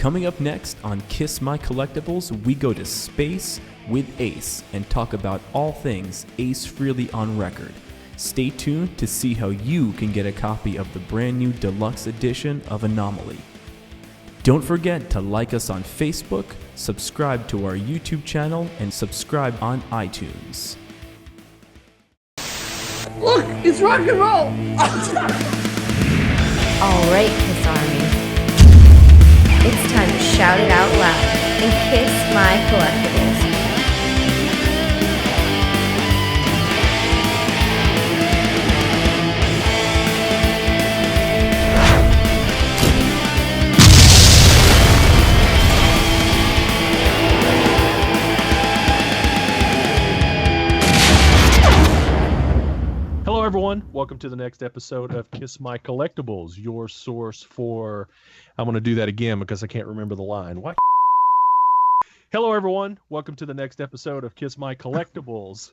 Coming up next on Kiss My Collectibles, we go to space with Ace and talk about all things Ace Frehley on record. Stay tuned to see how you can get a copy of the brand new deluxe edition of Anomaly. Don't forget to like us on Facebook, subscribe to our YouTube channel, and subscribe on iTunes. Look, it's rock and roll! All right, Kiss Army. It's time to shout it out loud and kiss my collectibles. Hello, everyone. Welcome to the next episode of Kiss My Collectibles, your source for... I'm going to do that again because I can't remember the line. What? Hello, everyone. Welcome to the next episode of Kiss My Collectibles,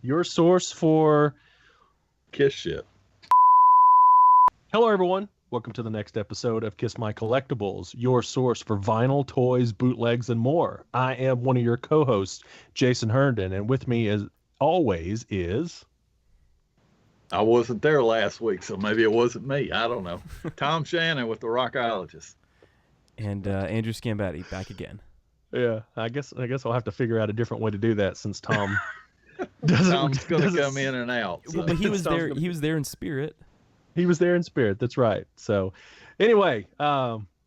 your source for... Kiss shit. Hello, everyone. Welcome to the next episode of Kiss My Collectibles, your source for vinyl, toys, bootlegs, and more. I am one of your co-hosts, Jason Herndon, and with me as always is... I wasn't there last week, so maybe it wasn't me. I don't know. Tom Shannon with the Rockologist. And Andrew Scambatti back again. Yeah, I guess I'll have to figure out a different way to do that since Tom Tom's going to come in and out. So. Well, but he was there. He was there in spirit. He was there in spirit. That's right. So, anyway,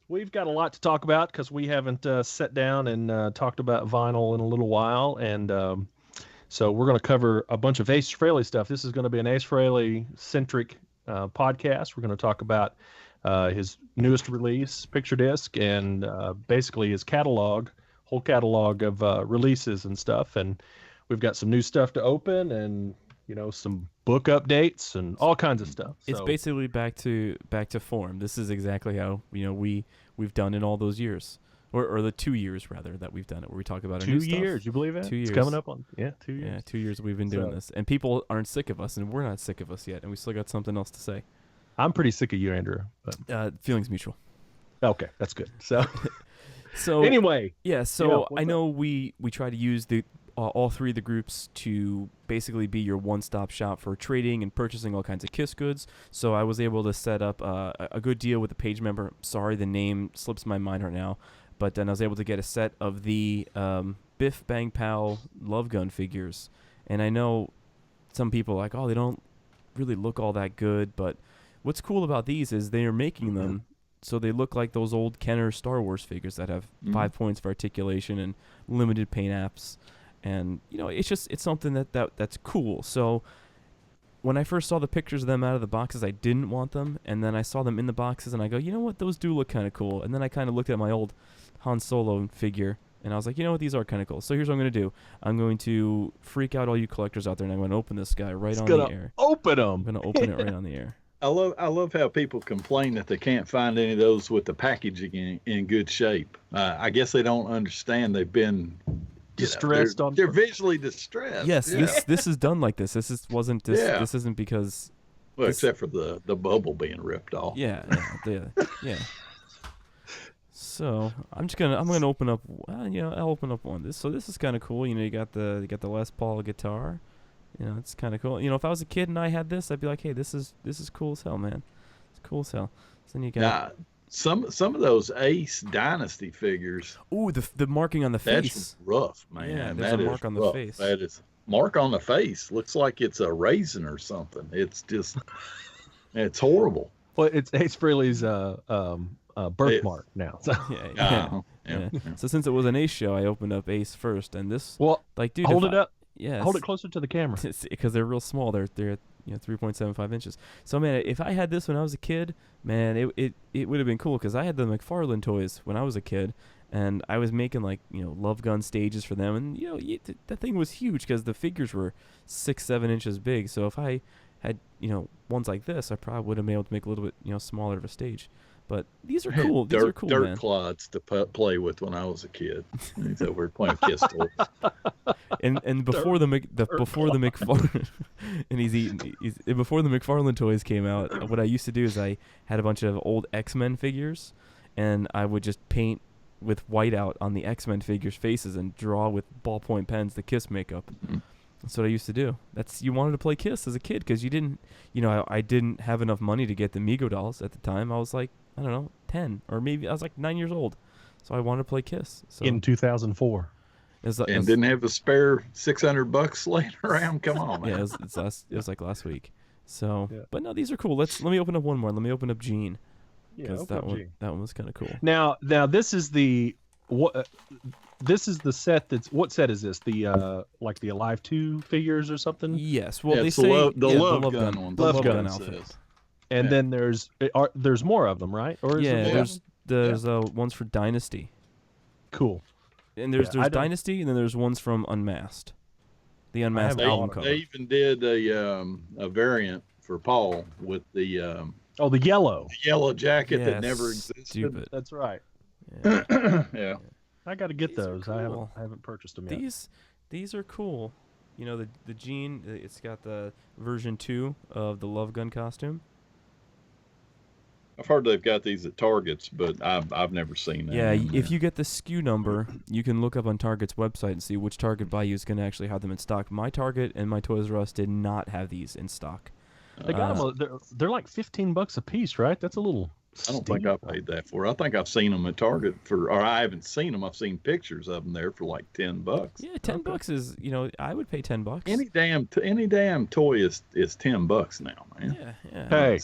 we've got a lot to talk about because we haven't sat down and talked about vinyl in a little while, and so we're going to cover a bunch of Ace Frehley stuff. This is going to be an Ace Frehley centric podcast. We're going to talk about his newest release, Picture Disc, and basically his whole catalog of releases and stuff. And we've got some new stuff to open, and some book updates and all kinds of stuff. It's basically back to form. This is exactly how we've done in all those years. Or the 2 years, rather, that we've done it, where we talk about our new stuff. 2 years, you believe that? 2 years. It's coming up on, 2 years. Yeah, 2 years we've been doing this. And people aren't sick of us, and we're not sick of us yet, and we still got something else to say. I'm pretty sick of you, Andrew. But... feelings mutual. Okay, that's good. So anyway. Yeah, I know we try to use all three of the groups to basically be your one-stop shop for trading and purchasing all kinds of KISS goods. So I was able to set up a good deal with a page member. Sorry, the name slips my mind right now. But then I was able to get a set of the Biff Bang Pow Love Gun figures. And I know some people are like, oh, they don't really look all that good. But what's cool about these is they are making them so they look like those old Kenner Star Wars figures that have 5 points of articulation and limited paint apps. And, it's something that's cool. So when I first saw the pictures of them out of the boxes, I didn't want them. And then I saw them in the boxes, and I go, you know what? Those do look kind of cool. And then I kind of looked at my old Han Solo figure, and I was like, you know what? These are kind of cool. So here's what I'm going to do. I'm going to freak out all you collectors out there, and I'm going to open this guy right on the air. Open them. I'm going to open it right on the air. I love how people complain that they can't find any of those with the packaging in good shape. I guess they don't understand. They've been... distressed they're visually distressed. Yes, this is done like this. This isn't because except for the bubble being ripped off. Yeah. So I'm gonna open up. I'll open up one. So this is kind of cool. You got the Les Paul guitar. It's kind of cool. If I was a kid and I had this, I'd be like, hey, this is cool as hell, man. It's cool as hell. So then you got. Some of those Ace Dynasty figures. Ooh, the marking on the face. That's rough, man. Yeah, there's a mark on the face. That is mark on the face. Looks like it's a raisin or something. It's just, it's horrible. Well, it's Ace Frehley's birthmark now. So. Yeah. So since it was an Ace show, I opened up Ace first, and this. Well, dude, hold it up. Yeah, hold it closer to the camera. Because they're real small. They're 3.75 inches. So man, if I had this when I was a kid, man, it would have been cool because I had the McFarlane toys when I was a kid, and I was making Love Gun stages for them, and that thing was huge because the figures were 6-7 inches big. So if I had ones like this, I probably would have been able to make a little bit smaller of a stage. But these are cool. These are cool, dirt man. clods to play with when I was a kid. So we're playing Kiss toys. And before the McFarlane and before the McFarlane toys came out, what I used to do is I had a bunch of old X-Men figures, and I would just paint with whiteout on the X-Men figures' faces and draw with ballpoint pens the Kiss makeup. Mm-hmm. That's what I used to do. You wanted to play Kiss as a kid because you didn't, I didn't have enough money to get the Mego dolls at the time. I was like, I don't know, 10 or maybe I was like 9 years old, so I wanted to play Kiss. So in 2004, didn't have a spare $600 laying around. Come on, man. Yeah, it was like last week. So, yeah. But no, these are cool. Let me open up one more. Let me open up Gene. Yeah, that one was kind of cool. Now this is the what. This is the set what set is this? The like the Alive 2 figures or something? Yes. Well, they say the love gun one. Love gun outfit. And then there's more of them, right? Or is there's ones for Dynasty. Cool. And there's Dynasty, and then there's ones from Unmasked. The Unmasked album cover. They even did a variant for Paul with the the yellow jacket that never existed. Stupid. That's right. Yeah. Yeah. I got to get those. Cool. I haven't purchased them yet. These are cool. The Gene, it's got the version 2 of the Love Gun costume. I've heard they've got these at Target's, but I've never seen them. Yeah, if you get the SKU number, you can look up on Target's website and see which Target by you is going to actually have them in stock. My Target and my Toys R Us did not have these in stock. They got them. They're like $15 a piece, right? That's a little. I don't think I paid that for it. I think I've seen them at Target or I haven't seen them. I've seen pictures of them there for like $10. Yeah, $10 is, I would pay $10. Any damn toy is $10 now, man. Yeah. Hey,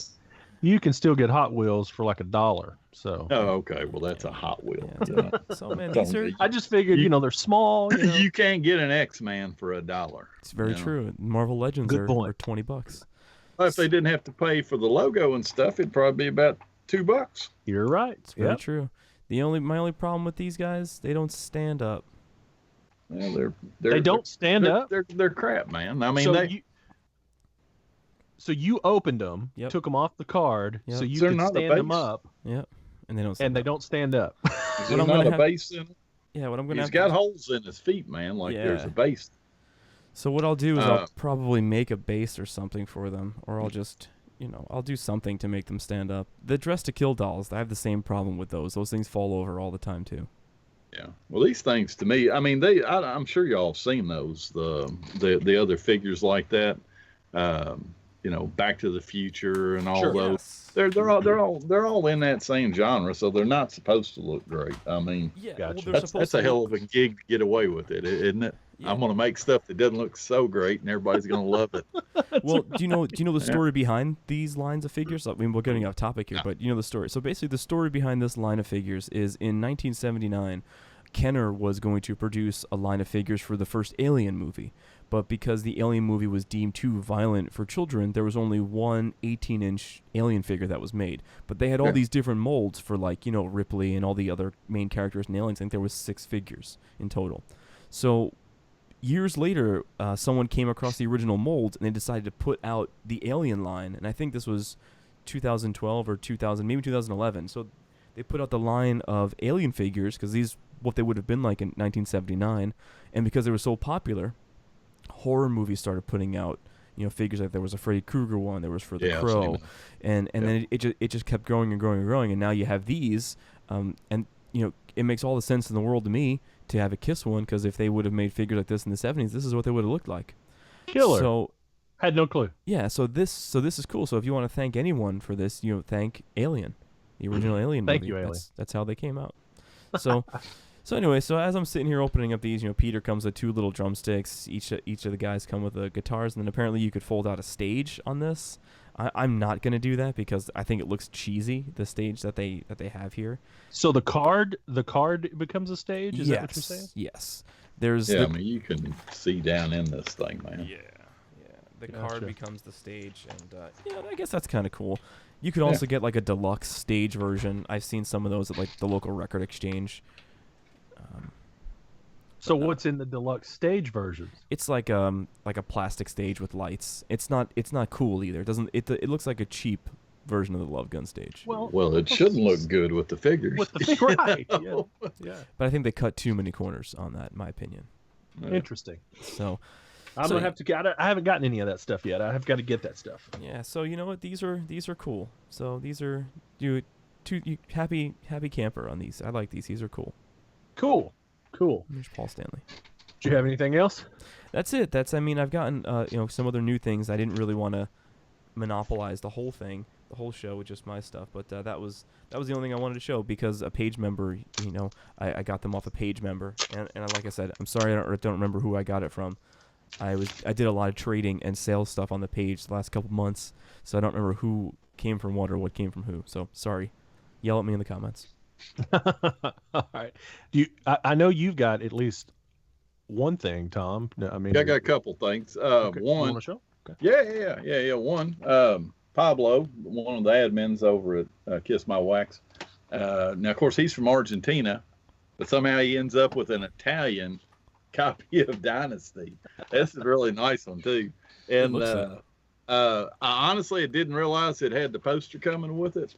you can still get Hot Wheels for like $1. So. Oh, okay. Well, that's a Hot Wheel. Yeah. So man, these are. I just figured, they're small. You can't get an X-Man for $1. It's very true. Marvel Legends are $20. Well, if they didn't have to pay for the logo and stuff, it'd probably be about $2. You're right. It's very true. My only problem with these guys, they don't stand up. Well, they don't stand up. They're crap, man. I mean, so you opened them, took them off the card, so you could stand them up. Yep. And they don't. They don't stand up. Is there not a base in it? Yeah. What I'm gonna. He's got holes in his feet, man. Like there's a base. So what I'll do is I'll probably make a base or something for them, or I'll just. I'll do something to make them stand up. The Dress to Kill dolls, I have the same problem with those. Those things fall over all the time too. Yeah. Well, these things to me, I mean, I'm sure y'all have seen those. The other figures like that. Back to the Future and all those. Yes. They're all in that same genre, so they're not supposed to look great. I mean, gotcha. That's a hell of a gig to get away with it, isn't it? Yeah. I'm gonna make stuff that doesn't look so great, and everybody's gonna love it. Well, do you know the story behind these lines of figures? I mean, we're getting off topic here, but you know the story. So basically, the story behind this line of figures is in 1979, Kenner was going to produce a line of figures for the first Alien movie, but because the Alien movie was deemed too violent for children, there was only one 18-inch Alien figure that was made. But they had all these different molds for Ripley and all the other main characters in Aliens. I think there was 6 figures in total. So years later, someone came across the original molds, and they decided to put out the Alien line. And I think this was 2012 or 2011. So they put out the line of Alien figures, because these what they would have been like in 1979. And because they were so popular, horror movies started putting out figures. Like there was a Freddy Krueger one, there was for the Crow, and then it just kept growing and growing and growing. And now you have these, and it makes all the sense in the world to me to have a Kiss one, because if they would have made figures like this in the 70s, this is what they would have looked like. Killer. So had no clue. Yeah, so this is cool. So if you want to thank anyone for this, thank Alien, the original Alien movie. Thank you, Alien. That's how they came out. So so anyway, so as I'm sitting here opening up these, Peter comes with 2 little drumsticks. Each of the guys come with guitars, and then apparently you could fold out a stage on this. I'm not gonna do that because I think it looks cheesy, the stage that they have here. So the card becomes a stage. Is that what you're saying? Yes. There's I mean, you can see down in this thing, man. Yeah. The card becomes the stage, and I guess that's kind of cool. You could also get like a deluxe stage version. I've seen some of those at like the local record exchange. So what's in the deluxe stage version? It's like a plastic stage with lights. It's not cool either. It looks like a cheap version of the Love Gun stage. Well, it shouldn't look good with the figures. With the figure, right? Yeah. But I think they cut too many corners on that, in my opinion. Interesting. So I'm gonna have to get. I haven't gotten any of that stuff yet. I have got to get that stuff. Yeah. So you know what? These are cool. So these are you happy camper on these. I like these. These are cool. Cool. There's Paul Stanley. Do you have anything else? That's it. I mean, I've gotten some other new things. I didn't really want to monopolize the whole thing, the whole show with just my stuff. But that was the only thing I wanted to show because a page member, I got them off a page member, and like I said, I'm sorry I don't remember who I got it from. I did a lot of trading and sales stuff on the page the last couple months, so I don't remember who came from what or what came from who. So sorry. Yell at me in the comments. All right. I know you've got at least one thing, Tom. I mean, I got a couple things. Okay. One. Show? Okay. Yeah. One. Pablo, one of the admins over at Kiss My Wax. Now, of course, he's from Argentina, but somehow he ends up with an Italian copy of Dynasty. That's a really nice one too. And I honestly didn't realize it had the poster coming with it.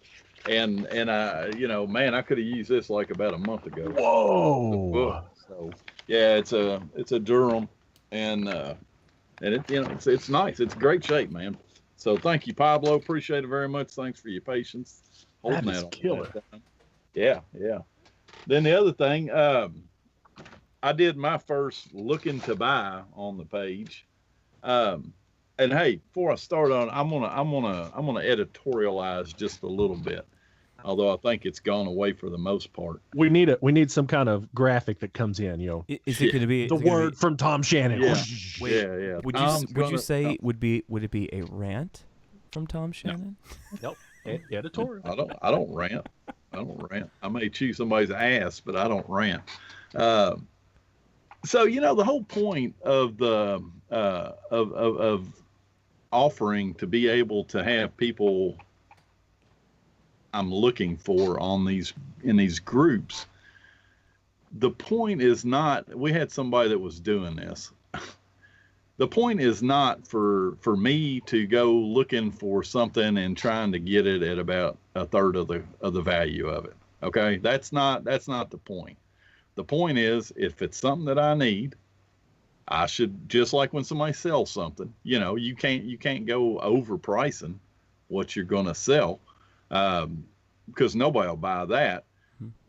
And man, I could have used this like about a month ago. Whoa! So yeah, it's a Durham, and it's nice. It's great shape, man. So thank you, Pablo. Appreciate it very much. Thanks for your patience holding that on. Killer. Yeah. Then the other thing, I did my first looking to buy on the page. And hey, before I start on, I'm gonna editorialize just a little bit. Although I think it's gone away for the most part. We need some kind of graphic that comes in, Is it going to be the word from Tom Shannon? Yeah. Wait, yeah. Would you say would it be a rant from Tom Shannon? Nope. Editorial. I don't rant. I may chew somebody's ass, but I don't rant. So the whole point of the of offering to be able to have people I'm looking for in these groups. The point is not, we had somebody that was doing this. The point is not for me to go looking for something and trying to get it at about a third of the value of it. Okay. That's not the point. The point is, if it's something that I need, I should, just like when somebody sells something, you can't go overpricing what you're going to sell. Because nobody will buy that.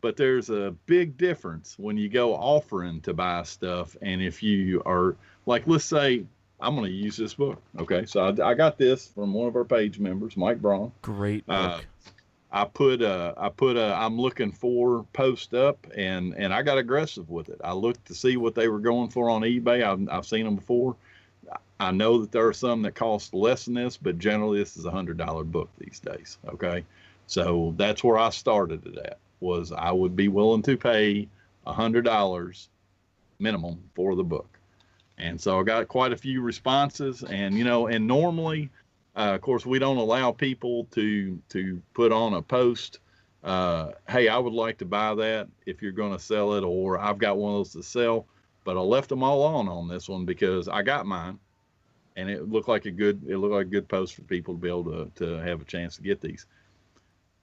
But there's a big difference when you go offering to buy stuff. And if you are like, let's say I'm going to use this book. Okay. So I got this from one of our page members, Mike Braun. Great book. I put I'm looking for post up and I got aggressive with it. I looked to see what they were going for on eBay. I've seen them before. I know that there are some that cost less than this, but generally this is $100 book these days. Okay. So that's where I started it at, was I would be willing to pay $100 minimum for the book. And so I got quite a few responses, and normally, of course, we don't allow people to put on a post, hey, I would like to buy that if you're going to sell it, or I've got one of those to sell, but I left them all on this one because I got mine, and it looked like a good post for people to be able to have a chance to get these.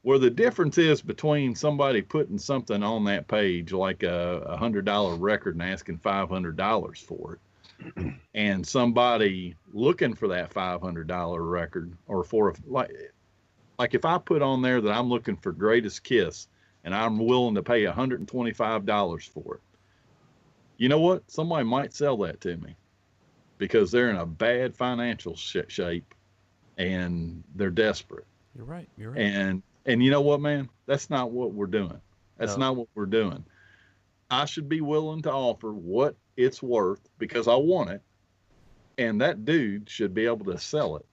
Where the difference is between somebody putting something on that page, like a $100 record and asking $500 for it, and somebody looking for that $500 record, or for like if I put on there that I'm looking for Greatest Kiss and I'm willing to pay $125 for it, you know what? Somebody might sell that to me because they're in a bad financial shape and they're desperate. You're right. And you know what, man? That's not what we're doing. That's not what we're doing. I should be willing to offer what it's worth because I want it. And that dude should be able to sell it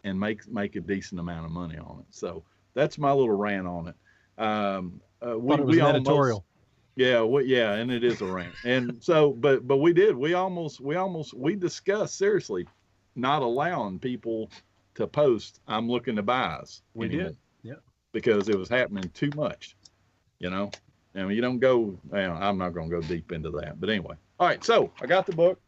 and make a decent amount of money on it. So that's my little rant on it. We editorial. Yeah, and it is a rant. And so, but we discussed seriously not allowing people to post, I'm looking to buys. We did. Yeah. Because it was happening too much, I mean, you don't go, I'm not going to go deep into that, but anyway. All right. So I got the book.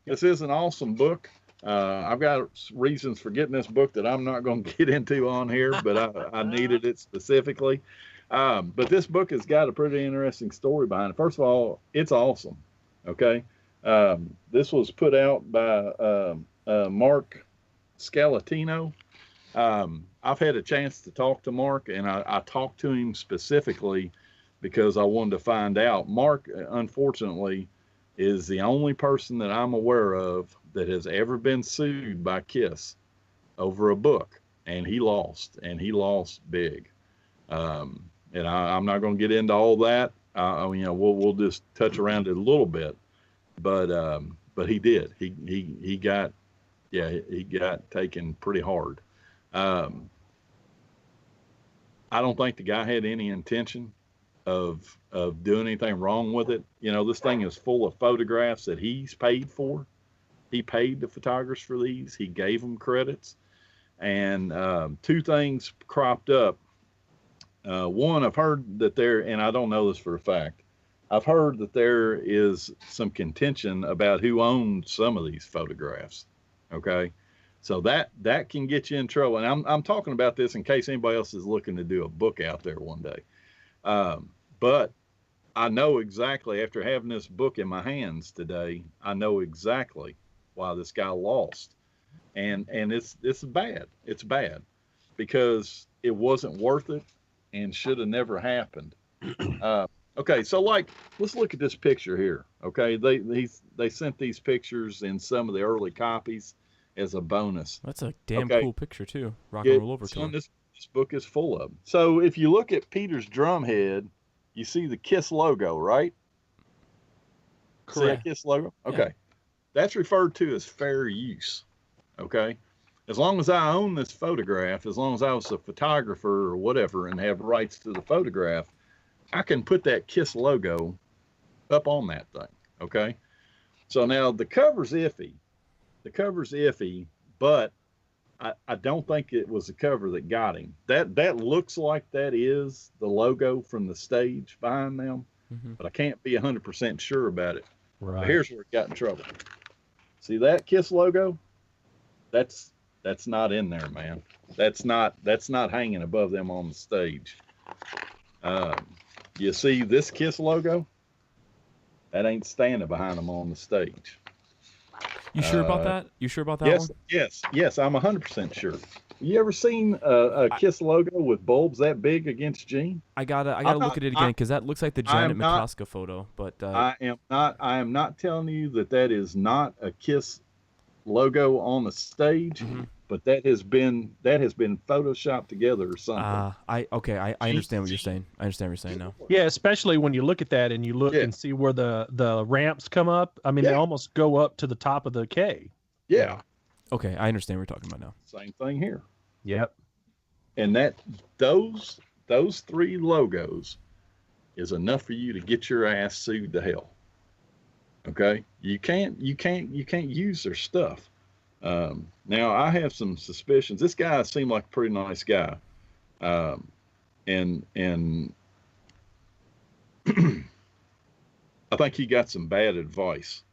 This is an awesome book. I've got reasons for getting this book that I'm not going to get into on here, but I needed it specifically. But this book has got a pretty interesting story behind it. First of all, it's awesome. Okay. This was put out by Mark Scalatino. I've had a chance to talk to Mark, and I talked to him specifically because I wanted to find out. Mark, unfortunately, is the only person that I'm aware of that has ever been sued by KISS over a book, and he lost big. And I'm not going to get into all that. We'll just touch around it a little bit, but he did. He got taken pretty hard. I don't think the guy had any intention of doing anything wrong with it. This thing is full of photographs that he's paid for. He paid the photographers for these. He gave them credits, and two things cropped up. One, I've heard that and I don't know this for a fact, I've heard that there is some contention about who owned some of these photographs. Okay. So that can get you in trouble. And I'm talking about this in case anybody else is looking to do a book out there one day. But I know exactly, after having this book in my hands today, I know exactly why this guy lost. And it's bad. It's bad because it wasn't worth it and should have never happened. Okay, so let's look at this picture here. Okay, they sent these pictures in some of the early copies as a bonus. That's a damn cool picture too. Rock and Roll Overture. This book is full of them. So if you look at Peter's drum head, you see the KISS logo, right? Correct. See the KISS logo? Okay. Yeah. That's referred to as fair use. Okay. As long as I own this photograph, as long as I was a photographer or whatever and have rights to the photograph, I can put that KISS logo up on that thing. Okay. So now the cover's iffy. But I don't think it was the cover that got him. That looks like that is the logo from the stage behind them, but I can't be 100% sure about it. Right. But here's where it got in trouble. See that KISS logo? That's not in there, man. That's not hanging above them on the stage. You see this KISS logo? That ain't standing behind them on the stage. You sure about that? You sure about that one? Yes, I'm 100% sure. You ever seen a KISS logo with bulbs that big against Gene? I gotta look at it again because that looks like the Janet McCosker photo. But I am not telling you that is not a KISS logo on the stage, but that has been photoshopped together or something. I understand what you're saying. I understand what you're saying now. Yeah, especially when you look at that and you look and see where the ramps come up. I mean, they almost go up to the top of the K. Yeah. Okay, I understand what you're talking about now. Same thing here. Yep. And those three logos is enough for you to get your ass sued to hell. Okay? You can't use their stuff. Now I have some suspicions. This guy seemed like a pretty nice guy. And I think he got some bad advice.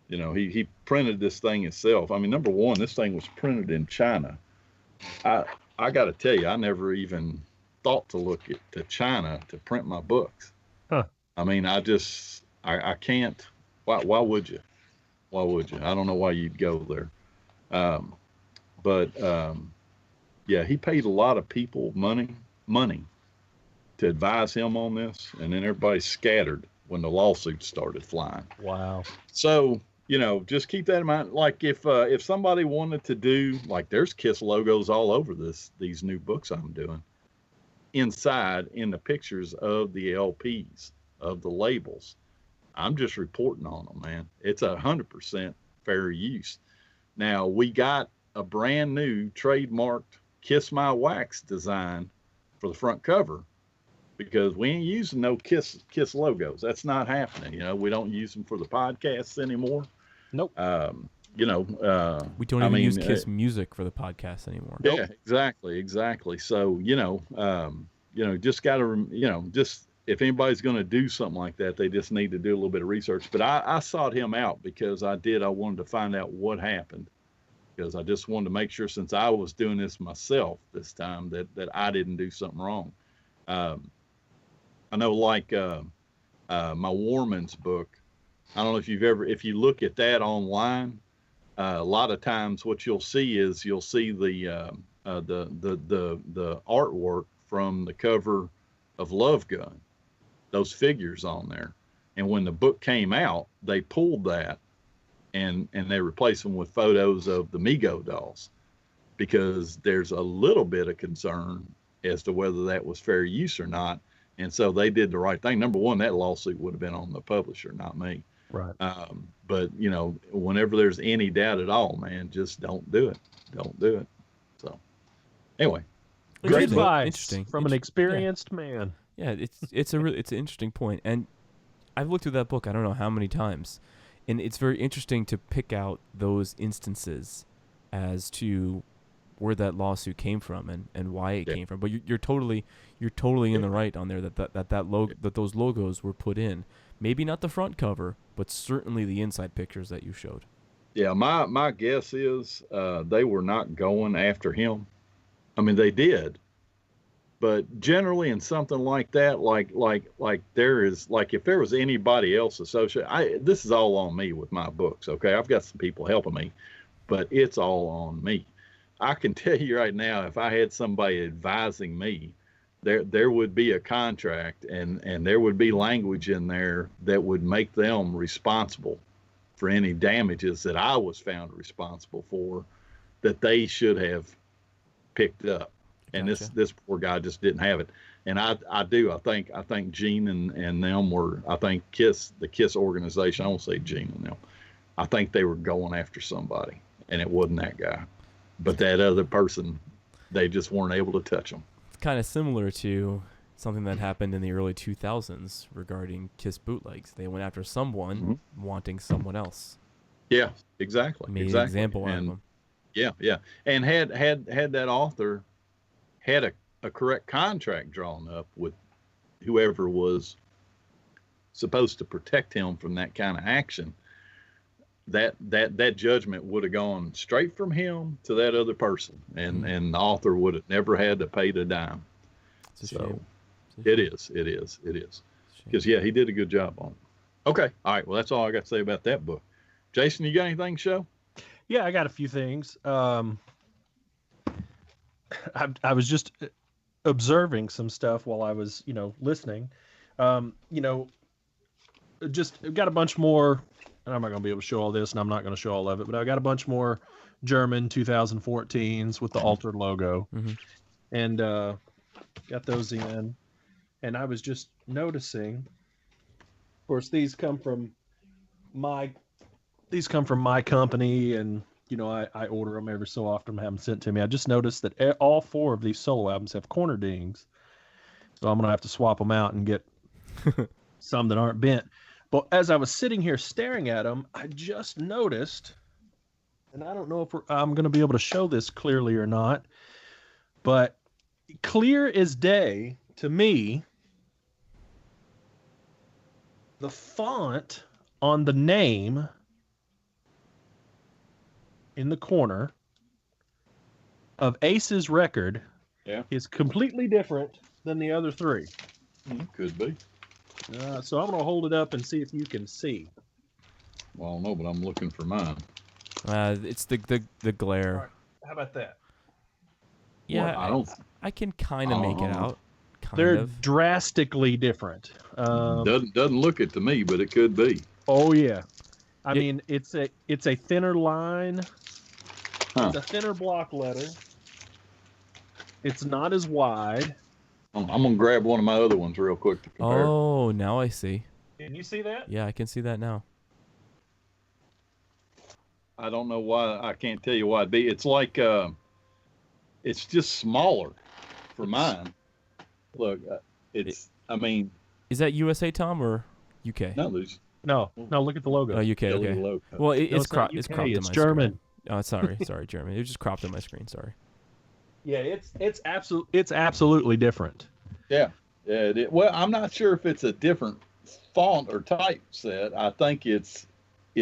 He printed this thing himself. I mean, number one, this thing was printed in China. I got to tell you, I never even thought to look to China to print my books. Huh. I mean, I can't. Why would you? Why would you? I don't know why you'd go there. He paid a lot of people money to advise him on this, and then everybody scattered when the lawsuits started flying. Wow. So, just keep that in mind. Like if somebody wanted to do, like, there's KISS logos all over these new books I'm doing, inside in the pictures of the LPs, of the labels. I'm just reporting on them, man. It's 100% fair use. Now, we got a brand new trademarked Kiss My Wax design for the front cover because we ain't using no KISS logos. That's not happening. We don't use them for the podcasts anymore. Nope. We don't even use KISS music for the podcast anymore. Yeah, nope. Exactly. So, just got to, just if anybody's going to do something like that, they just need to do a little bit of research. But I sought him out because I wanted to find out what happened, because I just wanted to make sure, since I was doing this myself this time, that I didn't do something wrong. I know, like my Warman's book, I don't know if you look at that online, a lot of times what you'll see is the artwork from the cover of Love Gun, those figures on there. And when the book came out, they pulled that and they replaced them with photos of the Mego dolls, because there's a little bit of concern as to whether that was fair use or not. And so they did the right thing. Number one, that lawsuit would have been on the publisher, not me. Right. But, you know, whenever there's any doubt at all, man, just don't do it. Don't do it. So anyway, good advice from an experienced man. Yeah, it's an interesting point. And I've looked through that book I don't know how many times, and it's very interesting to pick out those instances as to where that lawsuit came from and why it came from. But you're totally in the right on there that those logos were put in. Maybe not the front cover, but certainly the inside pictures that you showed. Yeah, my guess is they were not going after him. I mean, they did, but generally in something like that, like there is, like, if there was anybody else associated, this is all on me with my books. Okay, I've got some people helping me, but it's all on me. I can tell you right now, if I had somebody advising me, there would be a contract and there would be language in there that would make them responsible for any damages that I was found responsible for, that they should have picked up. And Gotcha. this poor guy just didn't have it. And I think Gene and them were, I think the KISS organization, I won't say Gene and them, I think they were going after somebody, and it wasn't that guy. But that other person, they just weren't able to touch them. It's kind of similar to something that happened in the early 2000s regarding KISS bootlegs. They went after someone wanting someone else. Yeah, exactly. Made an example out of them. Yeah. And had that author had a correct contract drawn up with whoever was supposed to protect him from that kind of action, that judgment would have gone straight from him to that other person, and the author would have never had to pay the dime. So it is because he did a good job on it. Okay, all right, well, that's all I got to say about that book. Jason, you got anything to show? Yeah, I got a few things. I was just observing some stuff while I was listening. Just got a bunch more. And I'm not going to be able to show all this, and I'm not going to show all of it, but I got a bunch more German 2014s with the altered logo, and got those in. And I was just noticing, of course, these come from my company, and I order them every so often, have them sent to me. I just noticed that all 4 of these solo albums have corner dings, so I'm going to have to swap them out and get some that aren't bent. But as I was sitting here staring at them, I just noticed, and I don't know if I'm going to be able to show this clearly or not, but clear as day to me, the font on the name in the corner of Ace's record is completely different than the other 3. Could be. So I'm going to hold it up and see if you can see. Well, I don't know, but I'm looking for mine. It's the glare. All right. How about that? Yeah, well, I can kind of make it out. They're drastically different. Doesn't look it to me, but it could be. Oh yeah, I mean it's a thinner line. It's a thinner block letter. It's not as wide. I'm going to grab one of my other ones real quick to compare. Oh, now I see. Can you see that? Yeah, I can see that now. I don't know why. I can't tell you why it'd be. It's like, it's just smaller for mine. Look, is that USA, Tom, or UK? No, look at the logo. Oh, UK, okay. Logo. Well, it's cropped on my It's German. Screen. Oh, sorry, German. It was just cropped on my screen, sorry. Yeah, it's absolutely different. Yeah. Yeah, well, I'm not sure if it's a different font or typeset. I think it's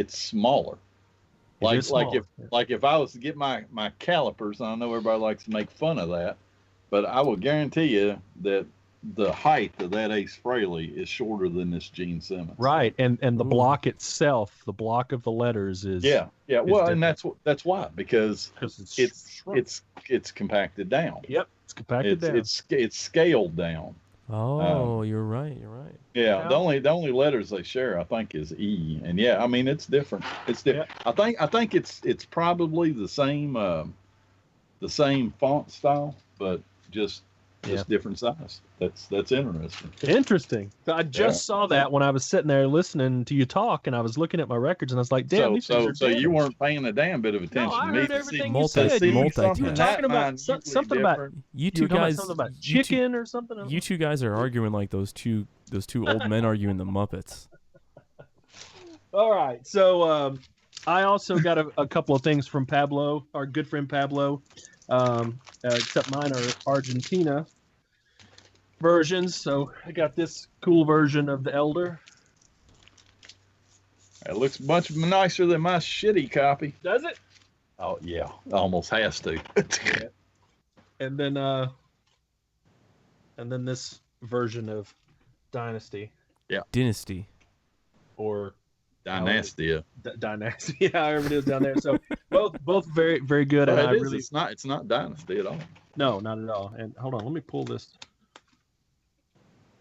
smaller. Like if I was to get my calipers, and I know everybody likes to make fun of that, but I will guarantee you that the height of that Ace Frehley is shorter than this Gene Simmons. Right, and the block itself, the block of the letters is Well, different. and that's why, because it's compacted down. Yep, it's compacted down. It's scaled down. Oh, you're right. Yeah, the only letters they share, I think, is E, and yeah, I mean it's different. It's different. Yeah. I think it's probably the same font style, but just different size. That's interesting. Interesting. I just saw that when I was sitting there listening to you talk, and I was looking at my records, and I was like, "Damn!" So you weren't paying a damn bit of attention. No, I heard everything you said. You were talking about something about you two guys, something about chicken or something. You two guys are arguing like those two old men arguing the Muppets. All right, so I also got a couple of things from Pablo, our good friend Pablo. Except mine are Argentina versions. So I got this cool version of the Elder. It looks much nicer than my shitty copy. Does it? Oh yeah, almost has to. Yeah. And then this version of Dynasty. Yeah. Dynasty. Or Dynastia. Dynasty, however it is down there. So both very, very good. Well, and it's not Dynasty at all. No, not at all. And hold on, let me pull this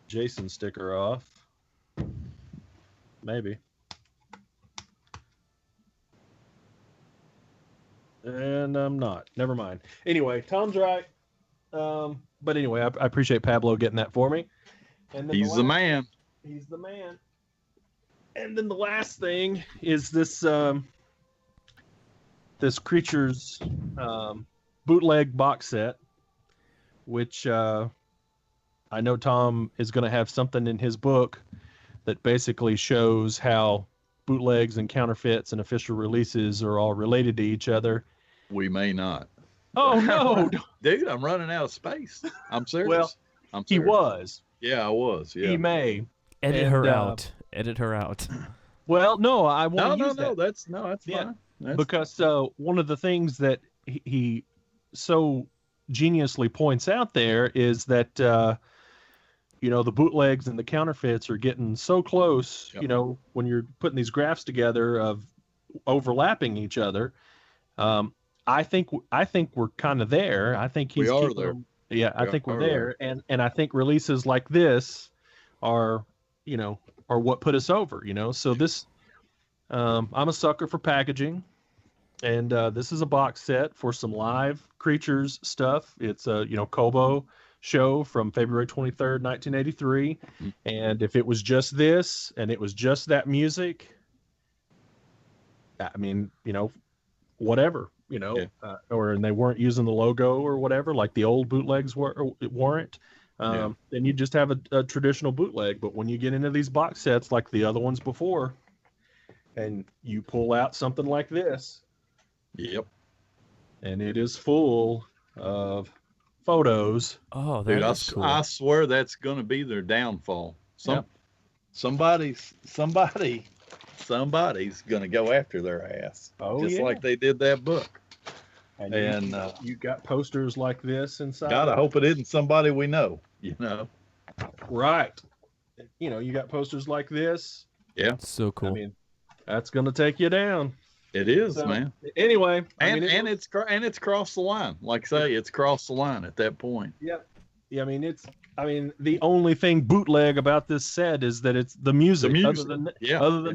Jason sticker off. Maybe. And I'm not. Never mind. Anyway, Tom's right. But anyway, I appreciate Pablo getting that for me. And then He's the man. He's the man. And then the last thing is this this Creatures bootleg box set, which I know Tom is going to have something in his book that basically shows how bootlegs and counterfeits and official releases are all related to each other. We may not. Oh, no. Dude, I'm running out of space. I'm serious. Well, he was. Yeah, I was. Yeah. He may. Edit her out. Edit her out. Well, no, I won't use that. No, that's fine. Because one of the things that he so geniusly points out there is that, the bootlegs and the counterfeits are getting so close, Yep. When you're putting these graphs together of overlapping each other. I think we're kind of there. I think we are there. Yeah, I think we're there. And I think releases like this are what put us over, So this, I'm a sucker for packaging, and this is a box set for some live Creatures stuff. It's a, Kobo show from February 23rd, 1983. Mm-hmm. And if it was just this and it was just that music, I mean, whatever, and they weren't using the logo or whatever, like the old bootlegs weren't. Then you just have a traditional bootleg. But when you get into these box sets like the other ones before, and you pull out something like this, yep, and it is full of photos. Oh, that's cool. I swear that's going to be their downfall. Somebody's going to go after their ass, just like they did that book. And you got posters like this inside. God, I hope it isn't somebody we know, Right. You got posters like this. Yeah. So cool. I mean, that's going to take you down. It is, man. Anyway. It's crossed the line. Like I say, it's crossed the line at that point. Yeah. Yeah, I mean, the only thing bootleg about this set is that it's the music. Other than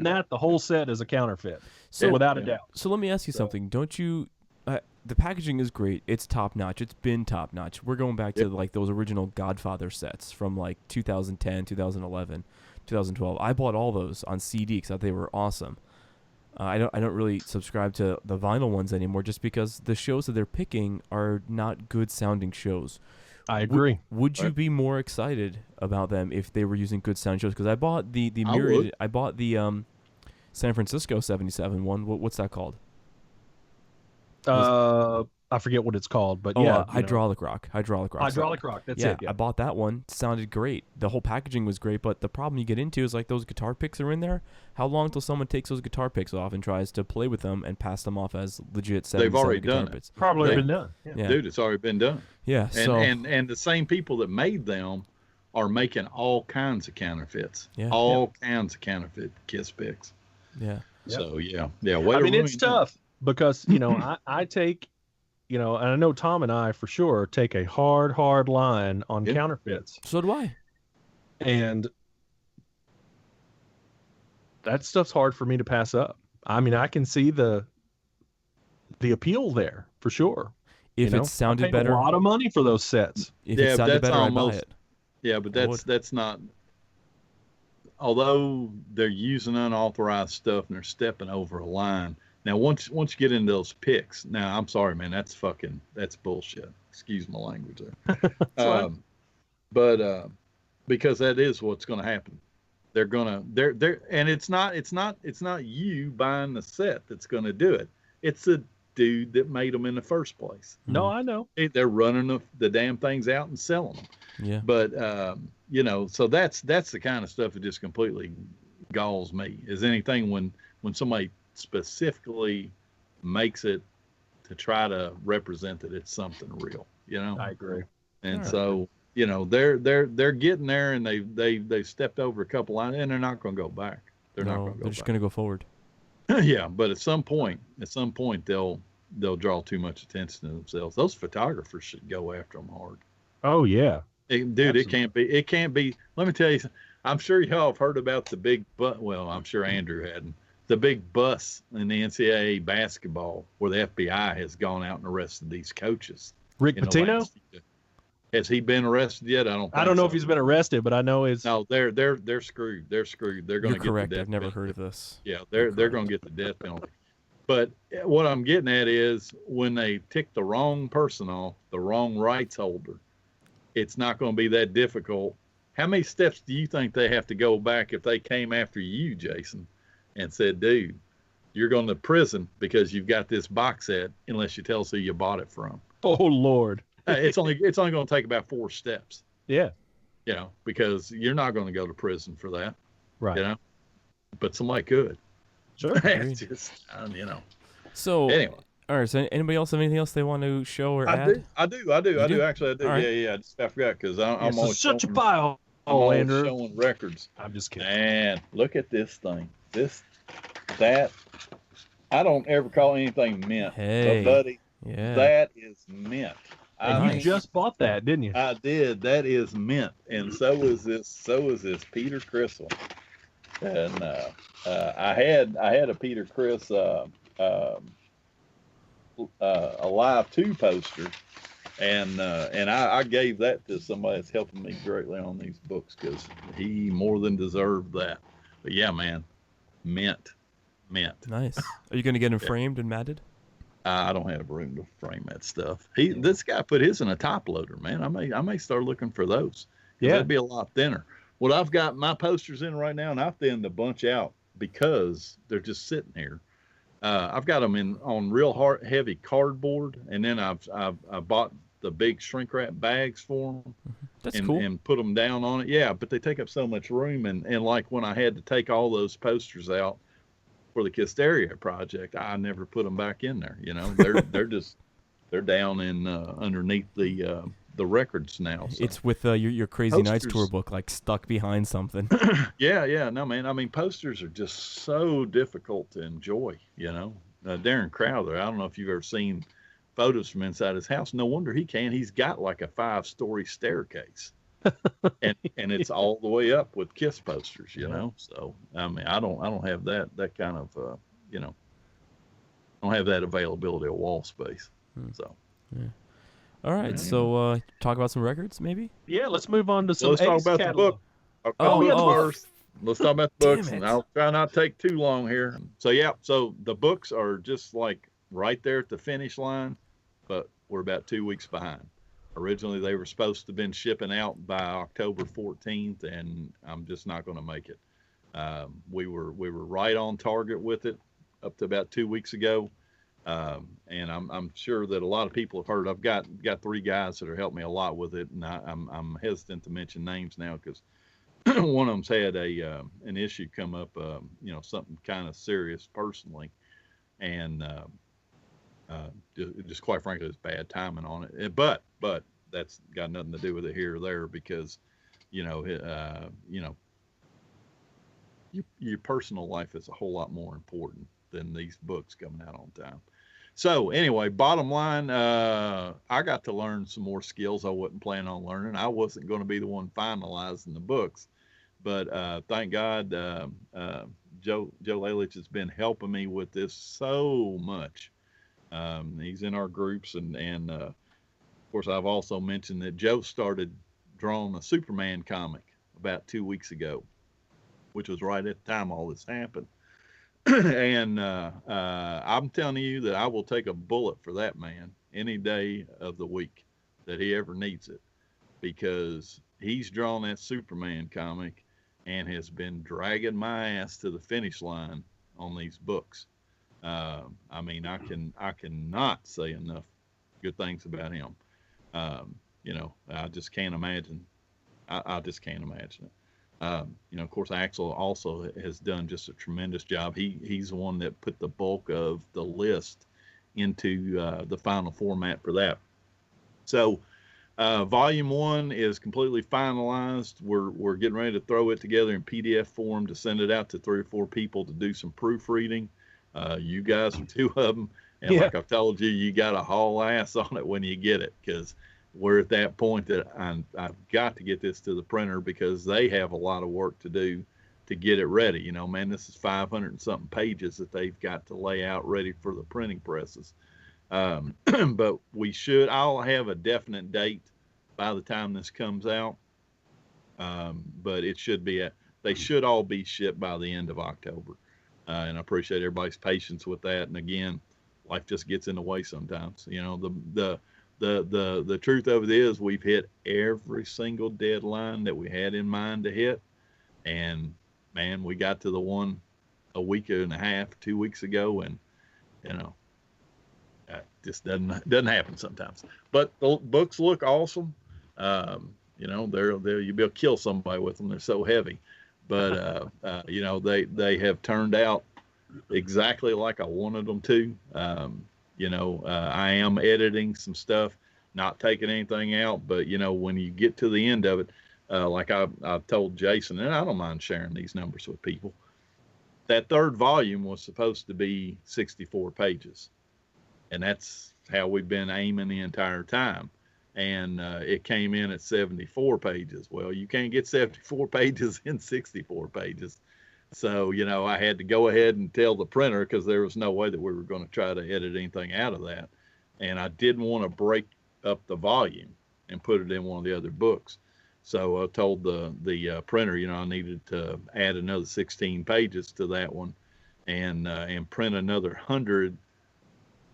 that, the whole set is a counterfeit. So without a doubt. So let me ask you something. Don't you... the packaging is great. It's top notch. It's been top notch. We're going back to like those original Godfather sets from like 2010, 2011, 2012. I bought all those on CD because I thought they were awesome. I don't really subscribe to the vinyl ones anymore just because the shows that they're picking are not good sounding shows. I agree. Would you be more excited about them if they were using good sound shows? Because I bought the myriad. I bought the San Francisco 77 one. What's that called? I forget what it's called, but hydraulic rock. Hydraulic rock. That's it. Yeah. I bought that one. It sounded great. The whole packaging was great, but the problem you get into is like those guitar picks are in there. How long till someone takes those guitar picks off and tries to play with them and pass them off as legit 77 They've already guitar done picks? it. Probably been done. Yeah. Dude, it's already been done. Yeah. And the same people that made them are making all kinds of counterfeits. Yeah. All kinds of counterfeit KISS picks. Yeah. So yeah. I mean, it's tough because I take. And I know Tom and I for sure take a hard line on counterfeits. So do I. And that stuff's hard for me to pass up. I mean, I can see the appeal there for sure. If it sounded better, a lot of money for those sets. If it sounded better, I'd buy it. Yeah, but that's not. Although they're using unauthorized stuff and they're stepping over a line. Now, once you get into those picks, now I'm sorry, man, that's bullshit. Excuse my language there. But because that is what's going to happen. And it's not you buying the set that's going to do it. It's the dude that made them in the first place. No, I know. They're running the damn things out and selling them. Yeah. But so that's the kind of stuff that just completely galls me. Is anything when somebody specifically makes it to try to represent that it's something real, I agree. And so they're getting there, and they stepped over a couple lines, and they're not going to go back. They're just going to go forward. Yeah, but at some point they'll draw too much attention to themselves. Those photographers should go after them hard. Oh yeah, dude. Absolutely. It can't be. Let me tell you, I'm sure y'all have heard about the big I'm sure Andrew hadn't. The big bus in the NCAA basketball where the FBI has gone out and arrested these coaches. Rick Pitino? Has he been arrested yet? I don't know if he's been arrested, but I know it's. No, they're screwed. They're screwed. They're going to get correct. the death I've never penalty. heard of this. Yeah, they're going to get the death penalty. But what I'm getting at is when they tick the wrong person off, the wrong rights holder, it's not going to be that difficult. How many steps do you think they have to go back if they came after you, Jason, and said, dude, you're going to prison because you've got this box set unless you tell us who you bought it from? Oh, Lord. It's only going to take about 4 steps. Yeah. Because you're not going to go to prison for that. Right. But somebody could. Sure. It's just, So, anyway. All right. So, anybody else have anything else they want to show or add? I do. Actually, I do. Right. Yeah. I forgot because I'm always such a pile. Andrew. Showing records. I'm just kidding. Man, look at this thing. That. I don't ever call anything mint. Hey. But, buddy, yeah. that is mint. And you just bought that, didn't you? I did. That is mint, and so is this Peter Criss one. And I had a Peter Criss a Live 2 poster, and I gave that to somebody that's helping me greatly on these books because he more than deserved that. But yeah, man, mint. Nice. Are you going to get him framed and matted? I don't have room to frame that stuff. This guy put his in a top loader, man. I may start looking for those. Yeah, that'd be a lot thinner. What I've got my posters in right now, and I've thinned a bunch out because they're just sitting here. I've got them on real heavy cardboard, and then I bought the big shrink wrap bags for them. That's cool. And put them down on it. Yeah, but they take up so much room, and like when I had to take all those posters out for the Kissteria project, I never put them back in there. They're down in underneath the records now. So. It's with your Crazy posters. Nights tour book like stuck behind something. Yeah, no man. I mean, posters are just so difficult to enjoy. Darren Crowther. I don't know if you've ever seen photos from inside his house. No wonder he can. He's got like a 5-story staircase. and it's all the way up with KISS posters, So I mean, I don't have that kind of I don't have that availability of wall space. So yeah. All right, so talk about some records, maybe. Yeah, let's move on to some. Let's talk about catalog. the book. First. Let's talk about the books, and I'll try not to take too long here. So the books are just like right there at the finish line, but we're about 2 weeks behind. Originally, they were supposed to have been shipping out by October 14th, and I'm just not going to make it. We were right on target with it up to about 2 weeks ago. And I'm sure that a lot of people have heard. I've got 3 guys that are helping me a lot with it, and I'm hesitant to mention names now because one of them's had an issue come up, something kind of serious personally, and just quite frankly, it's bad timing on it. But that's got nothing to do with it here or there because, your personal life is a whole lot more important than these books coming out on time. So anyway, bottom line, I got to learn some more skills I wasn't planning on learning. I wasn't going to be the one finalizing the books, but thank God Joe Lalich has been helping me with this so much. He's in our groups, and of course, I've also mentioned that Joe started drawing a Superman comic about 2 weeks ago, which was right at the time all this happened. And I'm telling you that I will take a bullet for that man any day of the week that he ever needs it, because he's drawn that Superman comic and has been dragging my ass to the finish line on these books. I mean, I cannot say enough good things about him. I just can't imagine. I just can't imagine it. Of course, Axel also has done just a tremendous job. He's the one that put the bulk of the list into the final format for that. So, volume 1 is completely finalized. We're getting ready to throw it together in PDF form to send it out to 3 or 4 people to do some proofreading. You guys are 2 of them, and like I've told you, you got to haul ass on it when you get it, because we're at that point that I've got to get this to the printer because they have a lot of work to do to get it ready. Man, this is 500 and something pages that they've got to lay out ready for the printing presses. But I'll have a definite date by the time this comes out. But they should all be shipped by the end of October. And I appreciate everybody's patience with that. And again, life just gets in the way sometimes. The truth of it is we've hit every single deadline that we had in mind to hit. And man, we got to the one a week and a half, 2 weeks ago. And, it just doesn't happen sometimes, but the books look awesome. You'll be able to kill somebody with them. They're so heavy, but, they have turned out exactly like I wanted them to. I am editing some stuff, not taking anything out, but when you get to the end of it, like I've told Jason, and I don't mind sharing these numbers with people, that 3rd volume was supposed to be 64 pages. And that's how we've been aiming the entire time. And it came in at 74 pages. Well, you can't get 74 pages in 64 pages. So, I had to go ahead and tell the printer, because there was no way that we were going to try to edit anything out of that. And I didn't want to break up the volume and put it in one of the other books. So I told the printer, I needed to add another 16 pages to that one and print another 100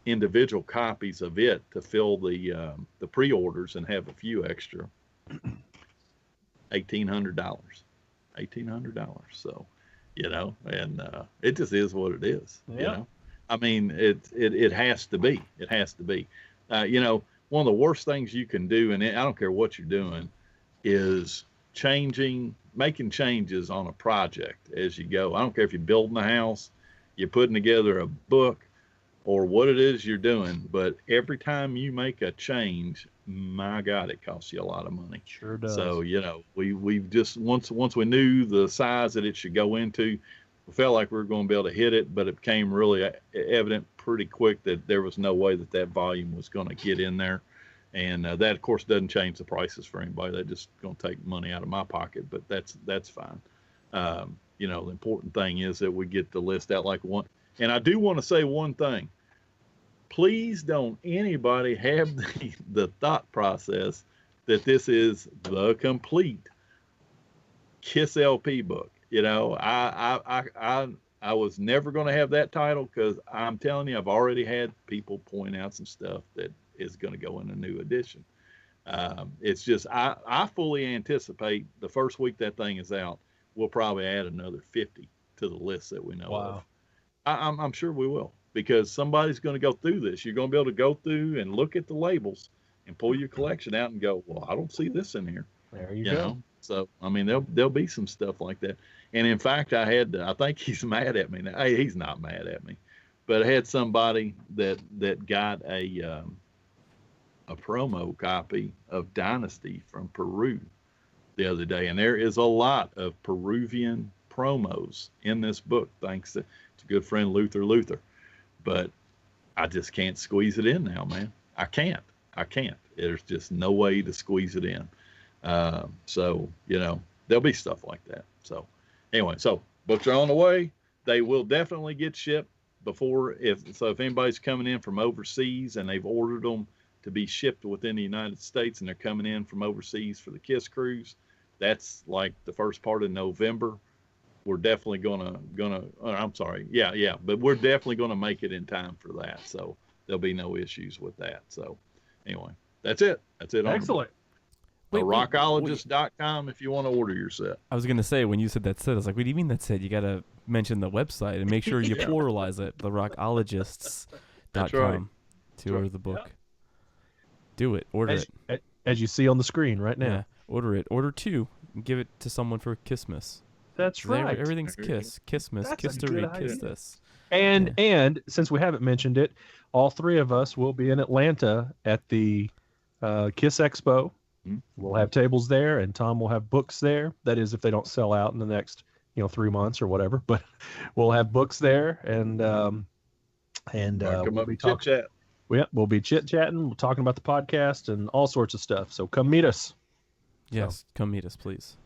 individual copies of it to fill the pre-orders and have a few extra. $1,800. So, and it just is what it is. I mean, it has to be. It has to be. One of the worst things you can do, and I don't care what you're doing, is making changes on a project as you go. I don't care if you're building a house, you're putting together a book, or what it is you're doing, but every time you make a change, my God, it costs you a lot of money. Sure does. So, we've just, once we knew the size that it should go into, we felt like we were going to be able to hit it, but it became really evident pretty quick that there was no way that volume was going to get in there. And that, of course, doesn't change the prices for anybody. They're just going to take money out of my pocket, but that's fine. The important thing is that we get the list out like one. And I do want to say one thing. Please don't anybody have the thought process that this is the complete KISS LP book. I was never going to have that title, because I'm telling you, I've already had people point out some stuff that is going to go in a new edition. It's just, I fully anticipate the first week that thing is out, we'll probably add another 50 to the list that we know of. I'm sure we will. because somebody's going to go through this. You're going to be able to go through and look at the labels and pull your collection out and go, well, I don't see this in here. There you go. Know? So, I mean, there'll be some stuff like that. And in fact, I think he's mad at me now. Hey, he's not mad at me, but I had somebody that got a promo copy of Dynasty from Peru the other day. And there is a lot of Peruvian promos in this book, thanks to a good friend, Luther. But I just can't squeeze it in now, man. I can't. There's just no way to squeeze it in. So, there'll be stuff like that. So anyway, so books are on the way. They will definitely get shipped if anybody's coming in from overseas and they've ordered them to be shipped within the United States and they're coming in from overseas for the KISS cruise, that's like the first part of November. We're definitely but we're definitely gonna make it in time for that. So there'll be no issues with that. So anyway, that's it. Excellent. Rockologist.com if you want to order your set. I was going to say, when you said that set, I was like, what do you mean that set? You got to mention the website and make sure you pluralize it. The Rockologists.com to order the book. Yeah. Do it. Order it. As you see on the screen right now. Yeah, order it. Order 2 and give it to someone for Kissmas. That's right. Everything's Kiss. Kissmas. Kiss to read. Kiss this. And since we haven't mentioned it, all 3 of us will be in Atlanta at the KISS Expo. We'll have tables there, and Tom will have books there. That is, if they don't sell out in the next, 3 months or whatever. But we'll have books there, and we'll be talking. We'll be chit-chatting. We're talking about the podcast and all sorts of stuff. So come meet us. Yes, come meet us, please.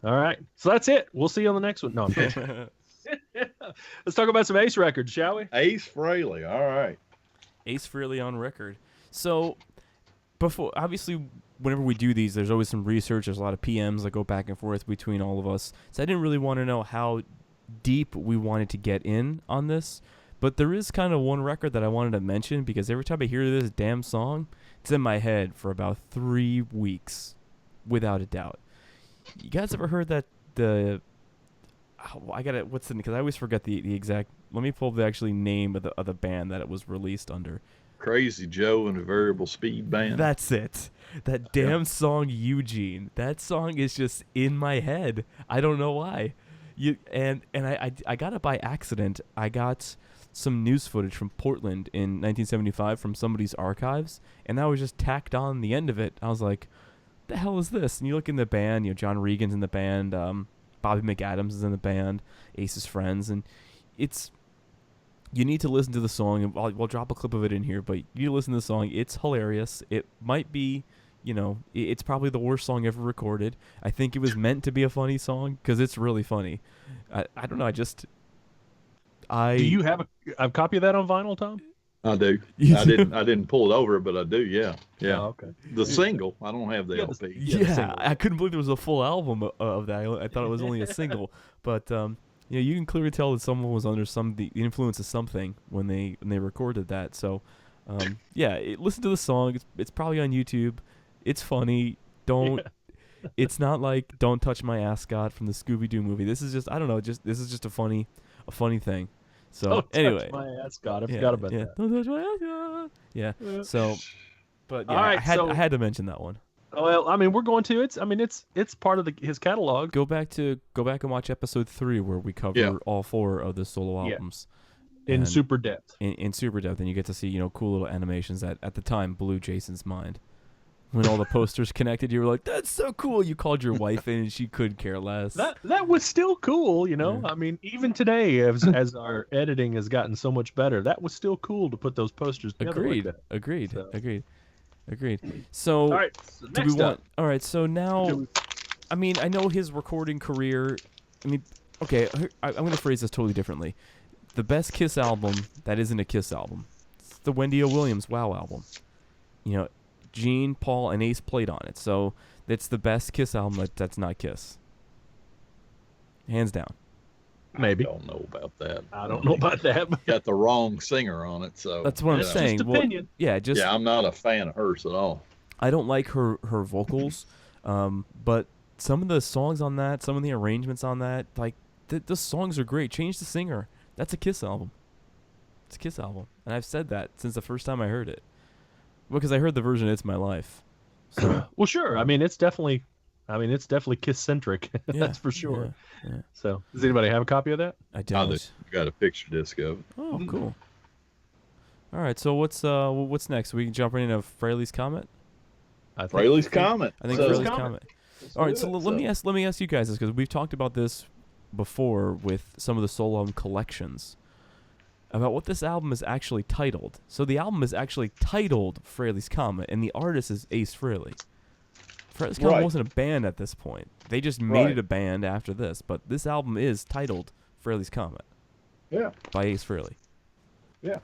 All right. So that's it. We'll see you on the next one. No, I'm kidding. Let's talk about some Ace records, shall we? Ace Frehley. All right. Ace Frehley on record. So obviously, whenever we do these, there's always some research. There's a lot of PMs that go back and forth between all of us. So I didn't really want to know how deep we wanted to get in on this. But there is kind of one record that I wanted to mention because every time I hear this damn song, it's in my head for about 3 weeks, without a doubt. You guys ever heard that what's the name? Because I always forget the exact. Let me pull up the actually name of the band that it was released under. Crazy Joe and the Variable Speed Band. That's it. That damn song, Eugene. That song is just in my head. I don't know why. I got it by accident. I got some news footage from Portland in 1975 from somebody's archives, and that was just tacked on the end of it. I was like, the hell is this? And you look in the band, John Regan's in the band, Bobby McAdams is in the band, Ace's friends, and you need to listen to the song. And we'll drop a clip of it in here, but you listen to the song. It's hilarious. It might be, it's probably the worst song ever recorded. I think it was meant to be a funny song because it's really funny. I don't know. Do you have a copy of that on vinyl, Tom? I do. I didn't pull it over, but I do. Yeah. Oh, okay. The single. I don't have the LP. Yeah, I couldn't believe there was a full album of that. I thought it was only a single, but you can clearly tell that someone was under the influence of something when they recorded that. So, listen to the song. It's probably on YouTube. It's funny. It's not like "Don't Touch My Ascot" from the Scooby-Doo movie. This is just this is just a funny thing. So anyway, touch my ascot. I forgot about that. Don't touch my ascot. Yeah. So, but yeah, right, I had to mention that one. Well, I mean, we're going to. It's part of his catalog. Go back and watch episode 3 where we cover all 4 of the solo albums in super depth. In super depth, and you get to see cool little animations that at the time blew Jason's mind. When all the posters connected, you were like, "That's so cool!" You called your wife in, and she could care less. That was still cool, Yeah. I mean, even today, as our editing has gotten so much better, that was still cool to put those posters together. Agreed. So, all right, next up. All right, so now, I mean, I know his recording career. I mean, okay, I'm going to phrase this totally differently. The best KISS album that isn't a KISS album. It's the Wendy O. Williams Wow album. Gene, Paul, and Ace played on it. So it's the best KISS album that's not KISS. Hands down. Maybe. I don't know about that. I don't know about that. Got the wrong singer on it, so that's what I'm saying. Just opinion. I'm not a fan of hers at all. I don't like her vocals, but some of the songs on that, some of the arrangements on that, like the songs are great. Change the singer. That's a KISS album. It's a KISS album, and I've said that since the first time I heard it. Because I heard the version "It's My Life." So. Well, sure. I mean, it's definitely KISS-centric. That's for sure. Yeah. So, does anybody have a copy of that? I don't. I got a picture disc of it. Oh, cool. All right. So what's next? We can jump right into Frehley's Comet. Frehley's Comet. I think Frehley's Comet. All right. So let me ask you guys this, because we've talked about this before with some of the solo album collections, about what this album is actually titled. So the album is actually titled Frehley's Comet, and the artist is Ace Frehley. Frehley's Comet wasn't a band at this point. They just made it a band after this, but this album is titled Frehley's Comet. Yeah. By Ace Frehley. Yeah.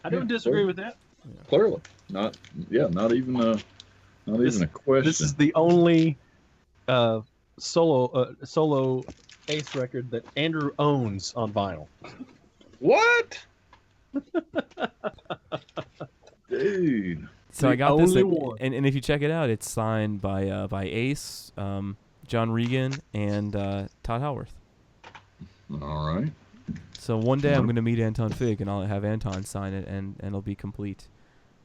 I don't disagree with that. Clearly. Not even a question. This is the only solo Ace record that Andrew owns on vinyl. What? Dude. So I got this, and if you check it out, it's signed by Ace, John Regan, and Todd Howarth. All right. So one day I'm going to meet Anton Fig, and I'll have Anton sign it, and it'll be complete.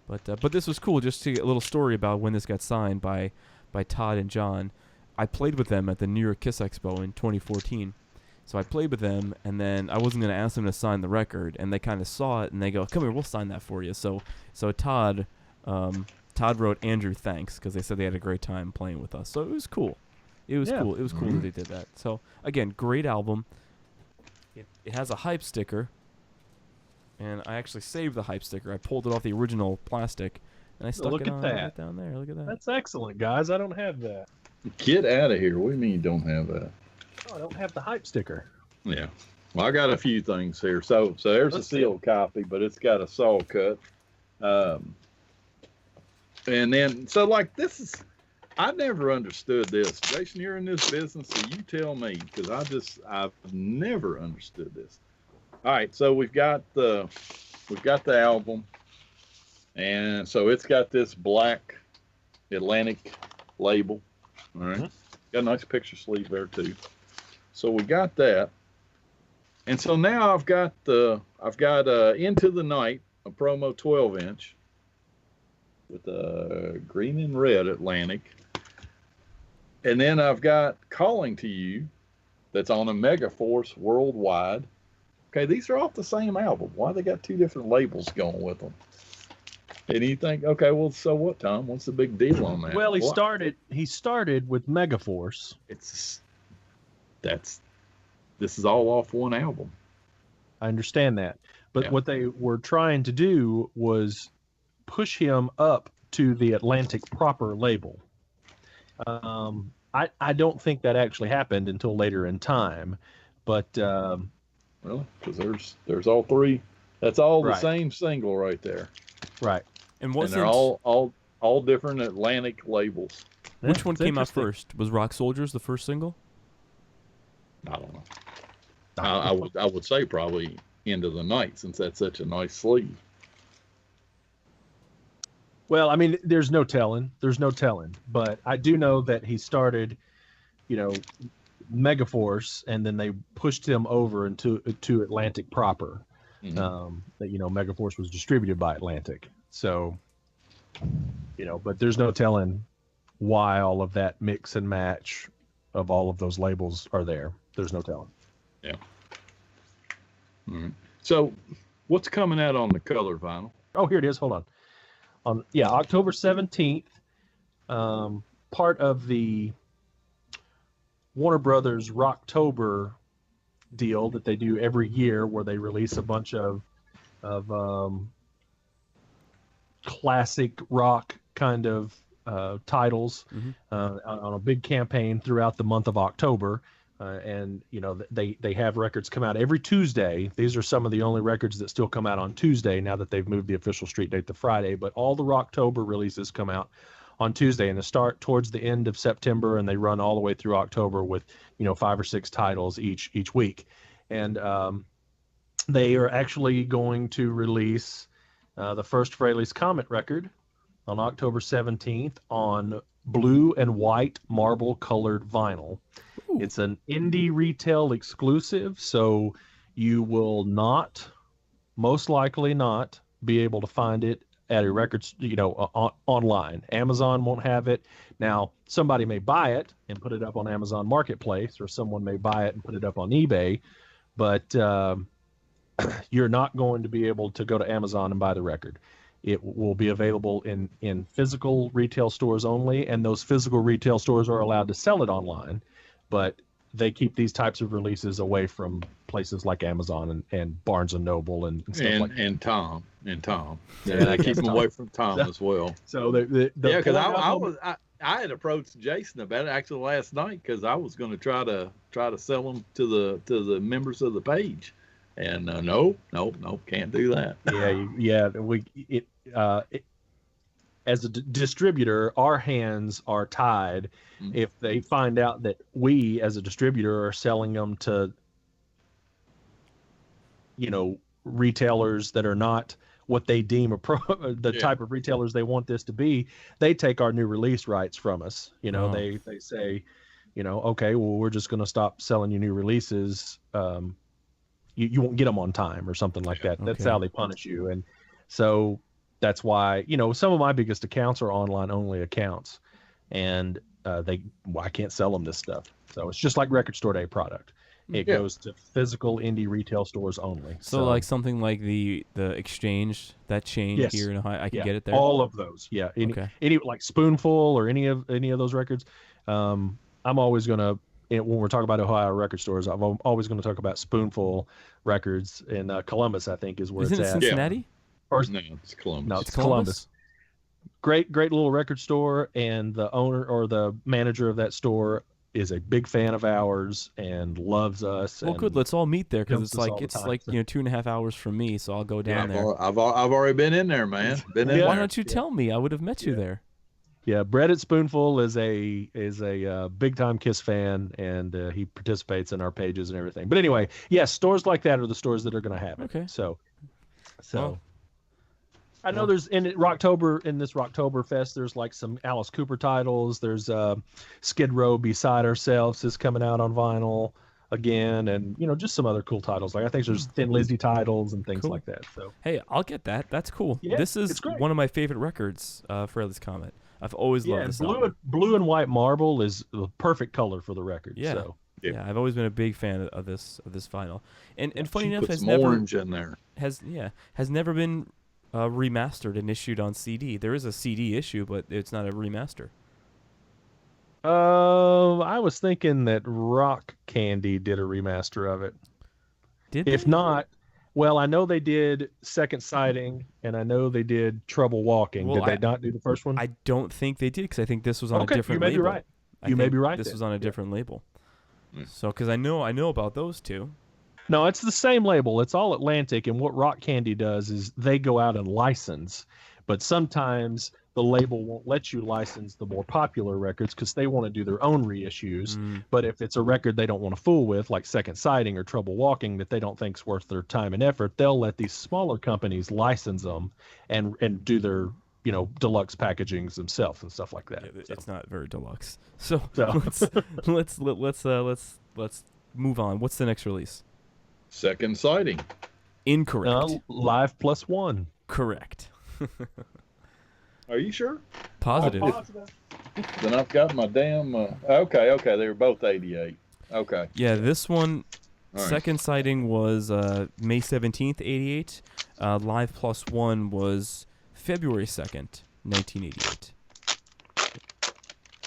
But this was cool, just to get a little story about when this got signed by Todd and John. I played with them at the New York Kiss Expo in 2014. So I played with them, and then I wasn't going to ask them to sign the record, and they kind of saw it, and they go, "Come here, we'll sign that for you." So Todd wrote Andrew thanks, because they said they had a great time playing with us. So it was cool. It was cool. It was cool that they did that. So again, great album. It has a hype sticker, and I actually saved the hype sticker. I pulled it off the original plastic, and I stuck it on right down there. Look at that. That's excellent, guys. I don't have that. Get out of here. What do you mean you don't have that? Oh, I don't have the hype sticker. Yeah. Well, I got a few things here. So there's a sealed copy, but it's got a saw cut. And then, so like this is, I never understood this. Jason, you're in this business, so you tell me, because I've never understood this. All right, so we've got the album, and so it's got this black Atlantic label. All right, got a nice picture sleeve there too. So we got that, and so now I've got Into the Night, a promo 12-inch with a green and red Atlantic. And then I've got Calling to You, that's on a Megaforce Worldwide. Okay, these are off the same album. Why they got two different labels going with them? And you think, okay, well, so what, Tom? What's the big deal on that? Well, he started with Megaforce. This is all off one album. I understand that. But what they were trying to do was push him up to the Atlantic proper label. I don't think that actually happened until later in time, but well, because there's all three. That's all the same single right there. Right, and they're all different Atlantic labels. Which one came out first? Was Rock Soldiers the first single? I don't know. I would say probably Into the Night, since that's such a nice sleeve. Well, I mean, there's no telling, but I do know that he started, Megaforce, and then they pushed him over to Atlantic proper. Mm-hmm. That Megaforce was distributed by Atlantic, so but there's no telling why all of that mix and match of all of those labels are there. There's no telling. Yeah. All right. So, what's coming out on the color vinyl? Oh, here it is. Hold on. October 17th, part of the Warner Brothers Rocktober deal that they do every year, where they release a bunch of classic rock kind of titles on a big campaign throughout the month of October. And they have records come out every Tuesday. These are some of the only records that still come out on Tuesday now that they've moved the official street date to Friday. But all the Rocktober releases come out on Tuesday, and they start towards the end of September, and they run all the way through October with 5 or 6 titles each week. And they are actually going to release the first Frehley's Comet record on October 17th on blue and white marble colored vinyl. It's an indie retail exclusive, so you will not most likely not be able to find it at a records, online. Amazon won't have it. Now, somebody may buy it and put it up on Amazon Marketplace, or someone may buy it and put it up on eBay, but you're not going to be able to go to Amazon and buy the record. It will be available in physical retail stores only, and those physical retail stores are allowed to sell it online, but they keep these types of releases away from places like Amazon and Barnes and Noble and stuff like that. And Tom. Yeah, I keep them away from Tom as well. So because I had approached Jason about it actually last night, because I was going to try to sell them to the members of the page, and no, can't do that. As a distributor, our hands are tied. If they find out that we, as a distributor, are selling them to, retailers that are not what they deem type of retailers they want this to be, they take our new release rights from us. They say, okay, well, we're just going to stop selling you new releases. You won't get them on time or something like that. That's how they punish you. And so that's why, some of my biggest accounts are online only accounts, and I can't sell them this stuff. So it's just like Record Store Day product. It goes to physical indie retail stores only. So like something like the Exchange, that chain here in Ohio, I can get it there. All of those, any like Spoonful or any of those records. I'm always gonna, when we're talking about Ohio record stores, I'm always going to talk about Spoonful Records in Columbus. I think is where Isn't it's it at. Cincinnati? No, it's Columbus. No, it's Columbus. Great little record store, and the owner or the manager of that store is a big fan of ours and loves us. Well, good. Let's all meet there, because it's like 2.5 hours from me, so I'll go down there. I've already been in there, man. Why don't you tell me? I would have met you there. Yeah, Brett at Spoonful is a big time KISS fan, and he participates in our pages and everything. But anyway, yes, stores like that are the stores that are going to have it. Okay. So. I know there's in this Rocktoberfest, there's like some Alice Cooper titles. There's Skid Row Beside Ourselves is coming out on vinyl again, and just some other cool titles. Like I think there's Thin Lizzy titles and things like that. So hey, I'll get that. That's cool. Yeah, this is one of my favorite records, Frehley's Comet. I've always loved this. Blue and white marble is the perfect color for the record. Yeah. So. Yeah, I've always been a big fan of this vinyl, and funny enough, has never been remastered and issued on CD. There is a CD issue, but it's not a remaster. I was thinking that Rock Candy did a remaster of it. Did they? If not, well, I know they did Second Sighting, and I know they did Trouble Walking. Did they not do the first one? I don't think they did, because I think this was on a different label. You may be right. You may be right. This was on a different label. So, because I know about those two. No, it's the same label. It's all Atlantic, and what Rock Candy does is they go out and license, but sometimes the label won't let you license the more popular records because they want to do their own reissues. But if it's a record they don't want to fool with, like Second Sighting or Trouble Walking, that they don't think's worth their time and effort, they'll let these smaller companies license them and do their deluxe packagings themselves and stuff like that. Yeah, it's not very deluxe. So let's move on. What's the next release? Second Sighting. Incorrect. Live Plus One. Correct. Are you sure? Positive. Then I've got my damn. Okay. They were both 88. Okay. Yeah, this one. Second Sighting was May 17th, 88. Live Plus One was February 2nd, 1988.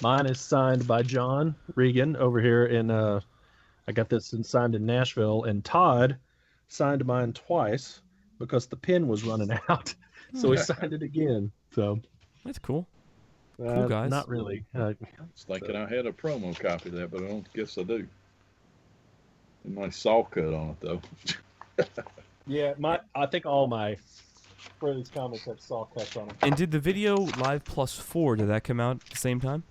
Mine is signed by John Regan over here in I got this signed in Nashville, and Todd signed mine twice because the pen was running out. So he signed it again. So that's cool. Cool guys. Not really. I was thinking I had a promo copy of that, but I don't guess I do. Nice saw cut on it though. Yeah, I think all my Frehley's comics have saw cuts on them. And did the video Live Plus 4, did that come out at the same time?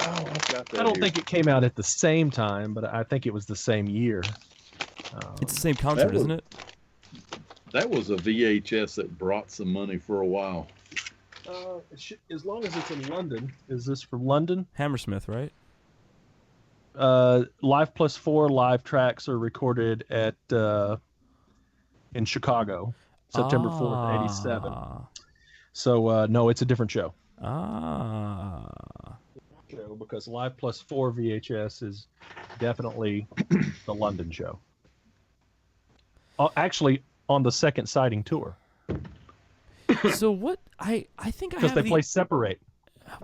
Oh, I've got that I don't here. think it came out at the same time, but I think it was the same year. It's the same concert, isn't it? That was a VHS that brought some money for a while. As long as it's in London. Is this from London? Hammersmith, right? Live Plus 4 live tracks are recorded at in Chicago, September 4th, 87. So, no, it's a different show. Because Live Plus 4 VHS is definitely the London show. Actually, on the second sighting tour. So what I think I have because they play separate.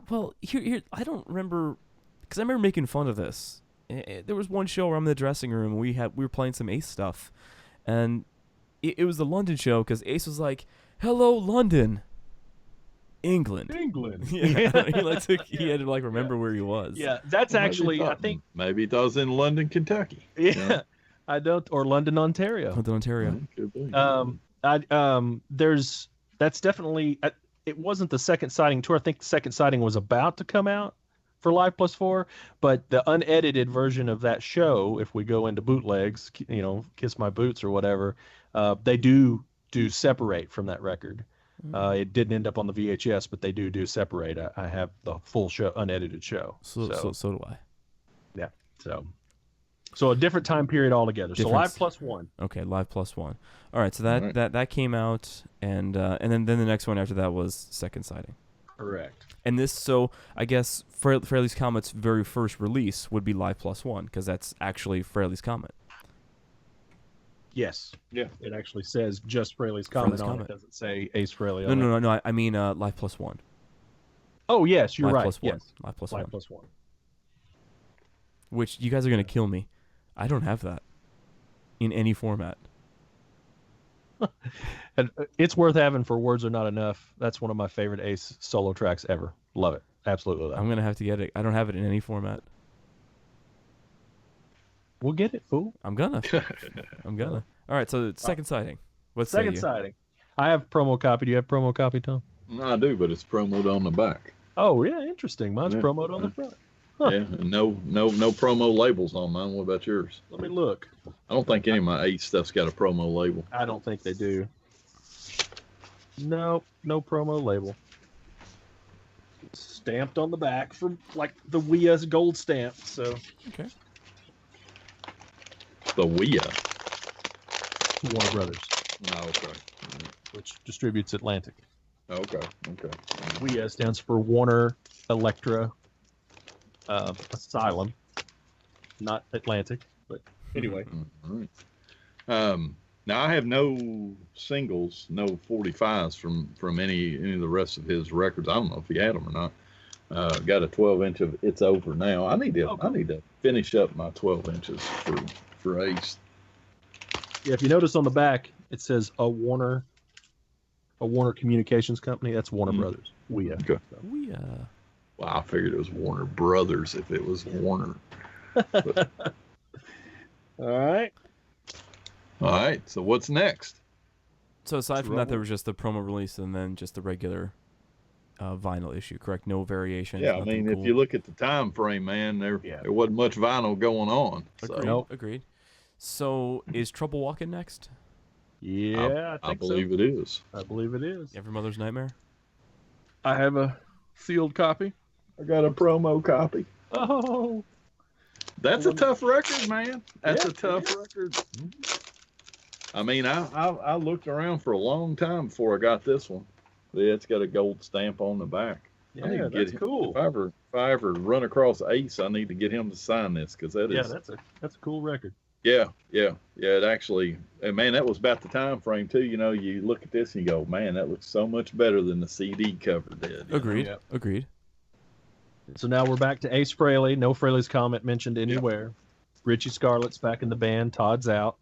Well, here I don't remember, because I remember making fun of this. There was one show where I'm in the dressing room and we were playing some Ace stuff, and it was the London show because Ace was like, "Hello, London, England." Yeah, he had to like remember where he was. Yeah, that's actually I think maybe it was in London, Kentucky. Yeah, you know? I don't, or London, Ontario. London, Ontario. That's definitely. It wasn't the second sighting tour. I think the second sighting was about to come out for Live Plus 4, but the unedited version of that show, if we go into bootlegs, you know, Kiss My Boots or whatever, they do separate from that record. It didn't end up on the VHS, but they do separate. I have the full show, unedited show. So do I. Yeah. So a different time period altogether. So Live Plus 1. Okay, Live Plus 1. All right, so that came out, and then the next one after that was Second Sighting. Correct. And this, so I guess Frehley's Comet's very first release would be Live Plus 1, because that's actually Frehley's Comet. Yes. Yeah. It actually says just Frehley's Comet on it. It doesn't say Ace Frehley on it. No. I mean Live Plus 1. Oh, yes, you're Live right. Plus 1. Yes. Live Plus 1. Live Plus 1. Which you guys are going to kill me. I don't have that in any format. And it's worth having for Words Are Not Enough. That's one of my favorite Ace solo tracks ever. Love it. Absolutely love it. I'm going to have to get it. I don't have it in any format. We'll get it, fool. I'm gonna. All right, so Second Sighting. What's Second Sighting? I have promo copy. Do you have promo copy, Tom? No, I do, but it's promoted on the back. Oh, yeah, interesting. Mine's promoted on the front. Huh. Yeah, no promo labels on mine. What about yours? Let me look. I don't think any of my Ace stuff's got a promo label. I don't think they do. No promo label. It's stamped on the back from like the WIA gold stamp. So okay. The WIA. Warner Brothers. Oh, okay. Which distributes Atlantic. Okay. WIA stands for Warner Electra Asylum, not Atlantic, but anyway. All right. Now I have no singles, no 45s from any of the rest of his records. I don't know if he had them or not. Got a 12-inch of It's Over Now. I need to finish up my 12 inches for Ace. Yeah, if you notice on the back, it says a Warner Communications Company. That's Warner Brothers. WIA. Okay. WIA. Well, I figured it was Warner Brothers if it was Warner. All right. So what's next? So aside from that, there was just the promo release and then just the regular vinyl issue, correct? No variation. Yeah, I mean, cool. If you look at the time frame, man, there wasn't much vinyl going on. Agreed. So is Trouble Walking next? Yeah, I believe it is. I believe it is. Every Mother's Nightmare? I have a sealed copy. I got a promo copy. Oh. That's a tough record, man. That's a tough record. I mean, I looked around for a long time before I got this one. Yeah, it's got a gold stamp on the back. Yeah, that's cool. If I ever run across Ace, I need to get him to sign this because that's a cool record. Yeah. It actually, and man, that was about the time frame too. You know, you look at this and you go, man, that looks so much better than the CD cover did. Agreed. So now we're back to Ace Frehley. No Frehley's Comet mentioned anywhere. Yep. Richie Scarlett's back in the band. Todd's out.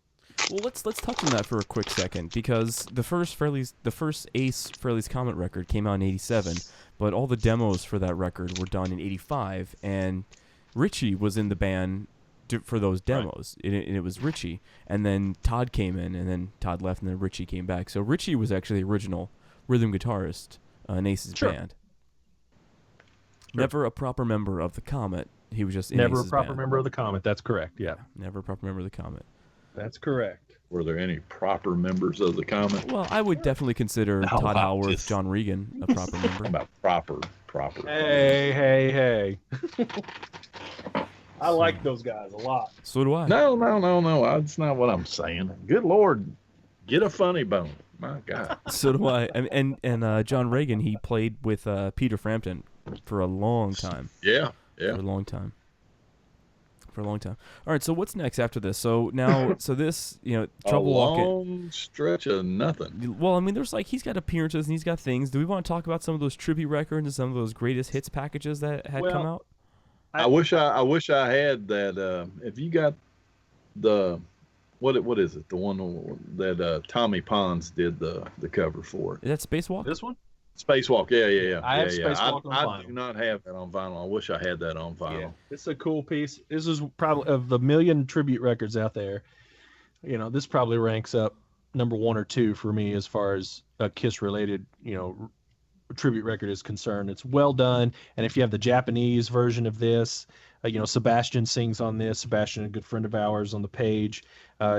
Well, let's touch on that for a quick second because the first Ace Frehley's Comet record came out in '87, but all the demos for that record were done in '85, and Richie was in the band for those demos. Right. It was Richie, and then Todd came in, and then Todd left, and then Richie came back. So Richie was actually the original rhythm guitarist in Ace's band. Never a proper member of the Comet. He was just in never Ace's a proper band. member of the Comet. That's correct. Yeah. Never a proper member of the Comet. That's correct. Were there any proper members of the Comet? Well, I would definitely consider Todd Howarth, John Regan a proper member. About proper. Hey. I like those guys a lot. So do I. No. That's not what I'm saying. Good Lord. Get a funny bone. My God. So do I. And John Reagan, he played with Peter Frampton for a long time. Yeah. For a long time. All right, so what's next after this? So now, this, Trouble Walking. A long stretch of nothing. Well, I mean, he's got appearances and he's got things. Do we want to talk about some of those tribute records and some of those greatest hits packages that had come out? I wish I had that. If you got the what is it? The one that Tommy Pons did the cover for. Is that Spacewalk? This one? Spacewalk, yeah. I have Spacewalk on I vinyl. do not have that on vinyl. I wish I had that on vinyl. Yeah, it's a cool piece. This is probably, of the million tribute records out there, this probably ranks up number 1 or 2 for me as far as a KISS related, tribute record is concerned. It's well done. And if you have the Japanese version of this, Sebastian sings on this. Sebastian, a good friend of ours, on the page.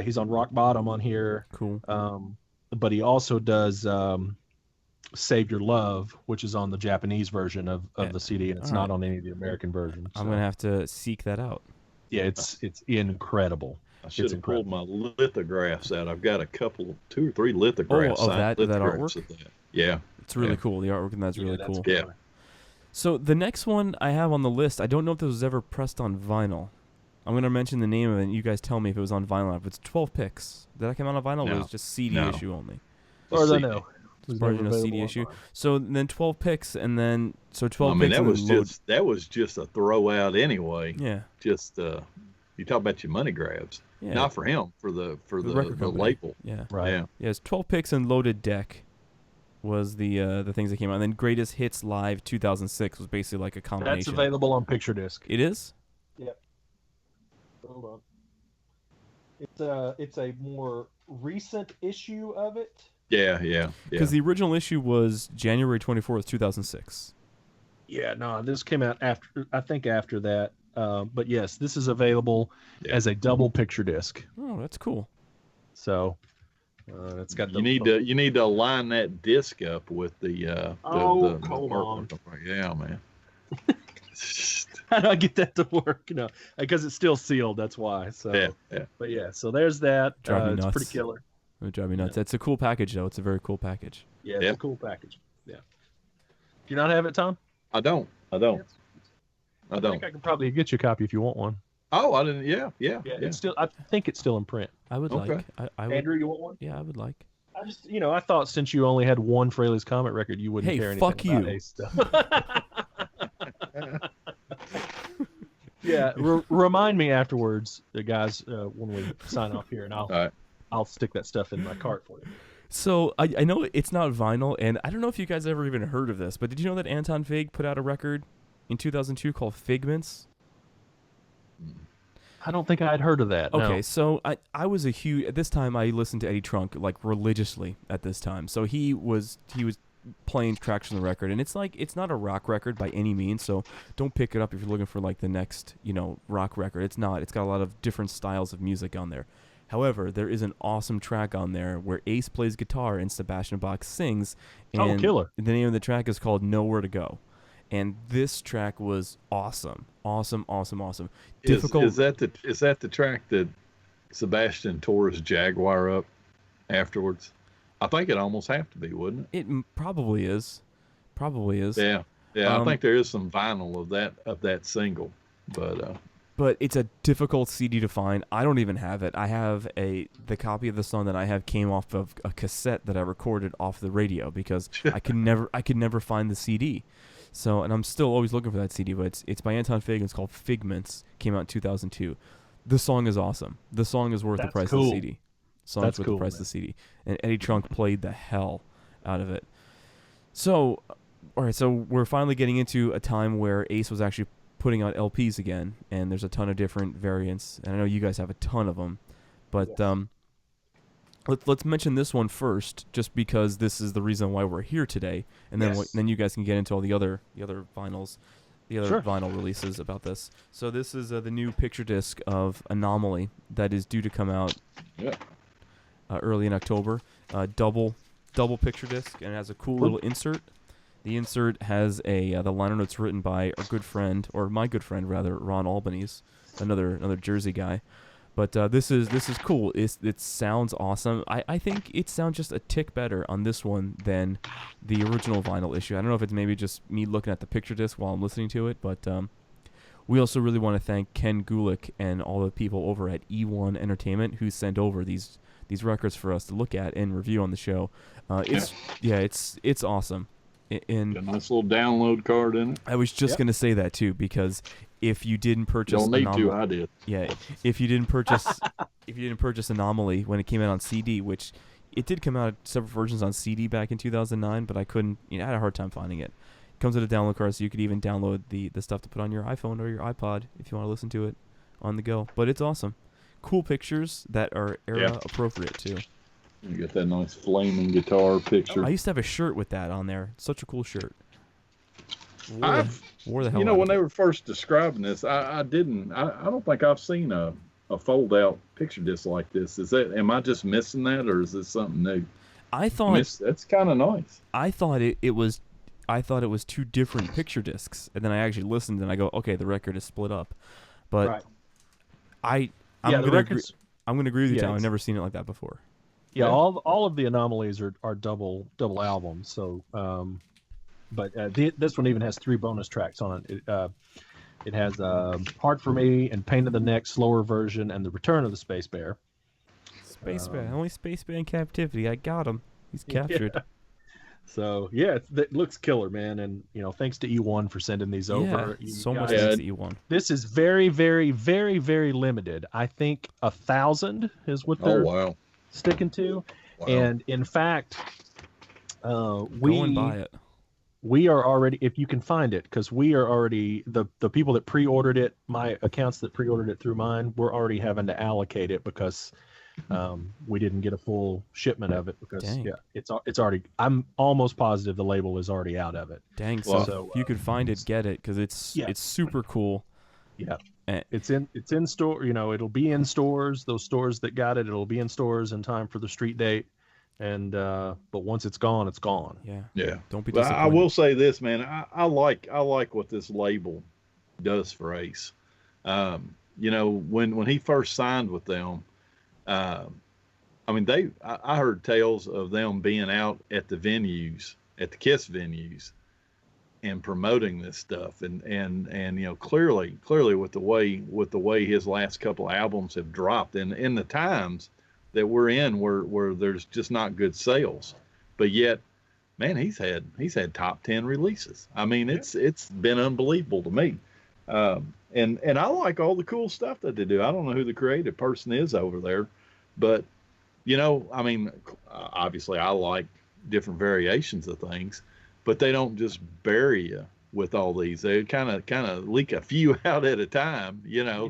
He's on Rock Bottom on here. Cool. But he also does Save Your Love, which is on the Japanese version of the CD, and it's not on any of the American versions. I'm going to have to seek that out. Yeah, it's incredible. I should have pulled my lithographs out. I've got 2 or 3 lithographs. Oh, that artwork? Of that. Yeah. It's really cool. The artwork, and that's really cool. Yeah. So the next one I have on the list, I don't know if this was ever pressed on vinyl. I'm going to mention the name of it, and you guys tell me if it was on vinyl. If it's 12 Picks. Did that come out on vinyl, or was it just CD issue only? As far as I know. As far as you know, CD issue. So then 12 Picks, and then 12 picks. That was just a throw out anyway. Yeah. Just you talk about your money grabs. Yeah. Not for him, for the label. Yeah. Right. Yeah. Yeah, it's 12 Picks and Loaded Deck was the things that came out. And then Greatest Hits Live 2006 was basically like a combination. That's available on picture disc. It is? Yep. Hold on. It's a more recent issue of it. Yeah. Because the original issue was January 24th, 2006. Yeah, no, this came out after that. But yes, this is available as a double picture disc. Oh, that's cool. So it's got the. You need to line that disc up with the. Hold on. Yeah, man. How do I get that to work? No, because it's still sealed. That's why. So. Yeah. But yeah, so there's that. It's nuts. Pretty killer. It would drive me nuts. It's a cool package, though. It's a very cool package. Yeah, it's a cool package. Yeah. Do you not have it, Tom? I don't. I think I can probably get you a copy if you want one. Oh, I didn't. Yeah. It's still. I think it's still in print. I would like. I would, Andrew, you want one? Yeah, I would like. I just, I thought since you only had one Frehley's Comet record, you wouldn't care anything fuck about you. Ace stuff. Yeah, remind me afterwards, guys, when we sign off here, and I'll stick that stuff in my cart for you. So I know it's not vinyl, and I don't know if you guys ever even heard of this, but did you know that Anton Fig put out a record in 2002 called Figments? I don't think I'd heard of that. Okay, no. So I was at this time I listened to Eddie Trunk like religiously at this time. So he was playing tracks from the record, and it's not a rock record by any means, so don't pick it up if you're looking for like the next, rock record. It's not. It's got a lot of different styles of music on there. However, there is an awesome track on there where Ace plays guitar and Sebastian Bach sings. And killer. The name of the track is called Nowhere to Go. And this track was awesome. Difficult. Is that the track that Sebastian tore his Jaguar up afterwards? I think it almost have to be, wouldn't it? It probably is. Yeah. I think there is some vinyl of that single, but it's a difficult CD to find. I don't even have it. I have the copy of the song that I have came off of a cassette that I recorded off the radio because I could never find the CD. So, and I'm still always looking for that CD, but it's by Anton Fig. It's called Figments. Came out in 2002. The song is awesome. The song is worth the price of the CD. Songs worth the price of the CD. And Eddie Trunk played the hell out of it. So, all right. So we're finally getting into a time where Ace was actually putting out LPs again, and there's a ton of different variants. And I know you guys have a ton of them, but let's mention this one first, just because this is the reason why we're here today, and then you guys can get into all the other vinyls, vinyl releases about this. So this is the new picture disc of Anomaly that is due to come out early in October. Double picture disc, and it has a cool little insert. The insert has the liner notes written by our good friend, or my good friend rather, Ron Albanese, another Jersey guy. But this is cool. It sounds awesome. I think it sounds just a tick better on this one than the original vinyl issue. I don't know if it's maybe just me looking at the picture disc while I'm listening to it, but we also really want to thank Ken Gulick and all the people over at E1 Entertainment who sent over these records for us to look at and review on the show. It's awesome. And got a nice little download card in it. I was just gonna say that too, because if you didn't purchase, don't need to. I did. Yeah, if you didn't purchase Anomaly when it came out on CD, which it did come out several versions on CD back in 2009, but I couldn't. I had a hard time finding it. It comes with a download card, so you could even download the stuff to put on your iPhone or your iPod if you want to listen to it on the go. But it's awesome. Cool pictures that are era appropriate too. You got that nice flaming guitar picture. I used to have a shirt with that on there. Such a cool shirt. Wore the hell you know, out when of it. they were first describing this, I don't think I've seen a fold out picture disc like this. Am I just missing that, or is this something new? I thought that's kind of nice. I thought it was two different picture discs, and then I actually listened and I go, okay, the record is split up. But I'm gonna agree with you, Tom. I've never seen it like that before. Yeah, all of the Anomalies are double albums. So, but this one even has 3 bonus tracks on it. It has Hard for Me and Pain in the Neck slower version and the Return of the Space Bear. Space Bear, only Space Bear in captivity. I got him. He's captured. Yeah. So yeah, it looks killer, man. And thanks to E1 for sending these over. So much thanks to E1. This is very, very, very, very limited. I think 1,000 is what they're sticking to. Wow. And in fact, go and buy it. We are already, if you can find it, because we are already the people that pre-ordered it. My accounts that pre-ordered it through mine, we're already having to allocate it because we didn't get a full shipment of it because it's already. I'm almost positive the label is already out of it. Dang! So if you could find it, get it, because it's super cool. Yeah. It's in store. It'll be in stores. Those stores that got it, it'll be in stores in time for the street date. And but once it's gone, it's gone. Yeah. Don't be disappointed. I will say this, man. I like what this label does for Ace. When he first signed with them, I heard tales of them being out at the venues, at the KISS venues, and promoting this stuff, and clearly with the way his last couple albums have dropped, and in the times that we're in where there's just not good sales, but yet, man, he's had top 10 releases. I mean, it's been unbelievable to me, and I like all the cool stuff that they do. I don't know who the creative person is over there, but obviously I like different variations of things. But they don't just bury you with all these. They kind of leak a few out at a time,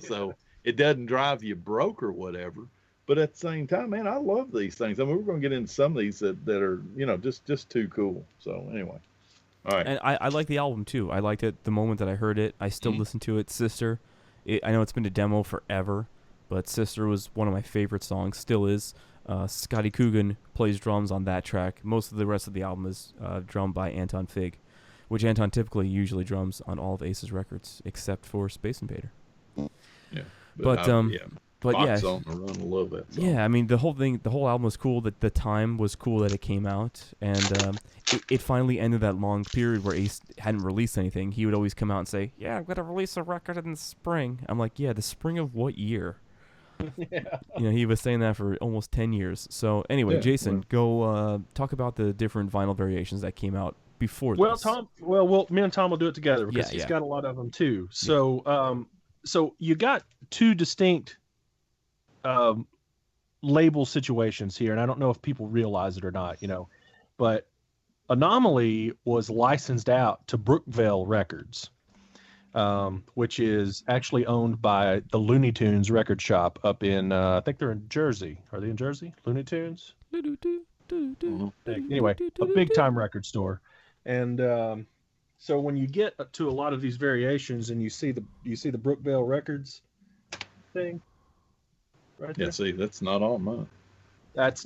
so it doesn't drive you broke or whatever. But at the same time, man, I love these things. I mean, we're going to get into some of these that are, just too cool. So anyway. All right. And I like the album too. I liked it the moment that I heard it. I still listen to it. Sister. I know it's been a demo forever, but Sister was one of my favorite songs. Still is. Scotty Coogan plays drums on that track. Most of the rest of the album is drummed by Anton Fig, which Anton typically usually drums on all of Ace's records except for Space Invader. Yeah, but on the run, I love that song. Yeah, I mean the whole album was cool. That the time was cool that it came out, and it finally ended that long period where Ace hadn't released anything. He would always come out and say, "Yeah, I'm gonna release a record in the spring." I'm like, "Yeah, the spring of what year?" He was saying that for almost 10 years. So anyway, Jason, go talk about the different vinyl variations that came out before this. Me and Tom will do it together because he's got a lot of them too. So, so you got 2 distinct label situations here, and I don't know if people realize it or not, but Anomaly was licensed out to Brookvale Records. Which is actually owned by the Looney Tunes record shop up in, I think they're in Jersey. Are they in Jersey? Looney Tunes? Anyway, a big time record store. And so when you get to a lot of these variations and you see the Brookvale Records thing right there. Yeah, see, that's not on mine. That's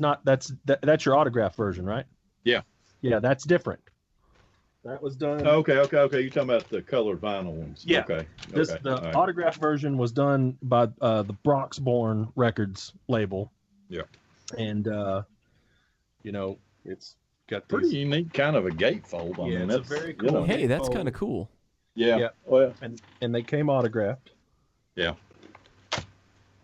your autograph version, right? Yeah. Yeah, that's different. That was done. Okay. You're talking about the colored vinyl ones. Yeah. Okay. The autographed version was done by the Broxborn Records label. Yeah. And it's got pretty unique kind of a gatefold. I mean, it's that's a very cool. Hey, that's kind of cool. Yeah. Well, and they came autographed. Yeah.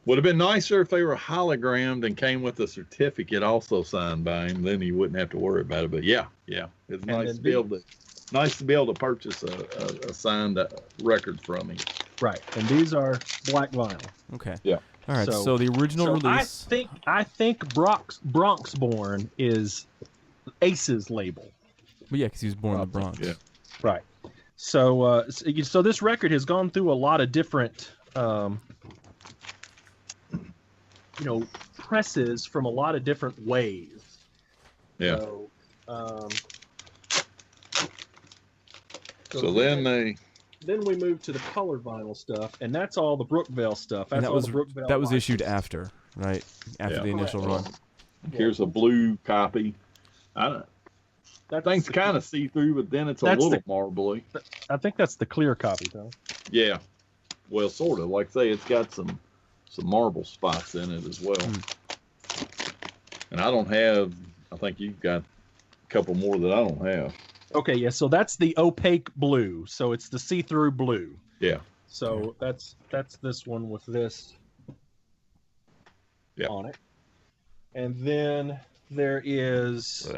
Would have been nicer if they were hologrammed and came with a certificate also signed by him. Then you wouldn't have to worry about it. But yeah, it's nice to be able to purchase a signed record from him. Right, and these are black vinyl. Okay. Yeah. All right. So the original release. I think Bronxborn is Ace's label. Well, yeah, because he was born in the Bronx. Yeah. Right. So this record has gone through a lot of different. Presses from a lot of different ways. Yeah. So then we moved to the colored vinyl stuff, and that's all the Brookvale stuff. That was issued after, right? After the initial run. Here's a blue copy. Thing's kind of see-through, but then it's a little marbly. I think that's the clear copy, though. Yeah. Well, sort of. Like I say, it's got some marble spots in it as well. And I think you've got a couple more that I don't have. Okay, yeah, so that's the opaque blue. So it's the see-through blue. Yeah. So that's this one with this on it. And then there is...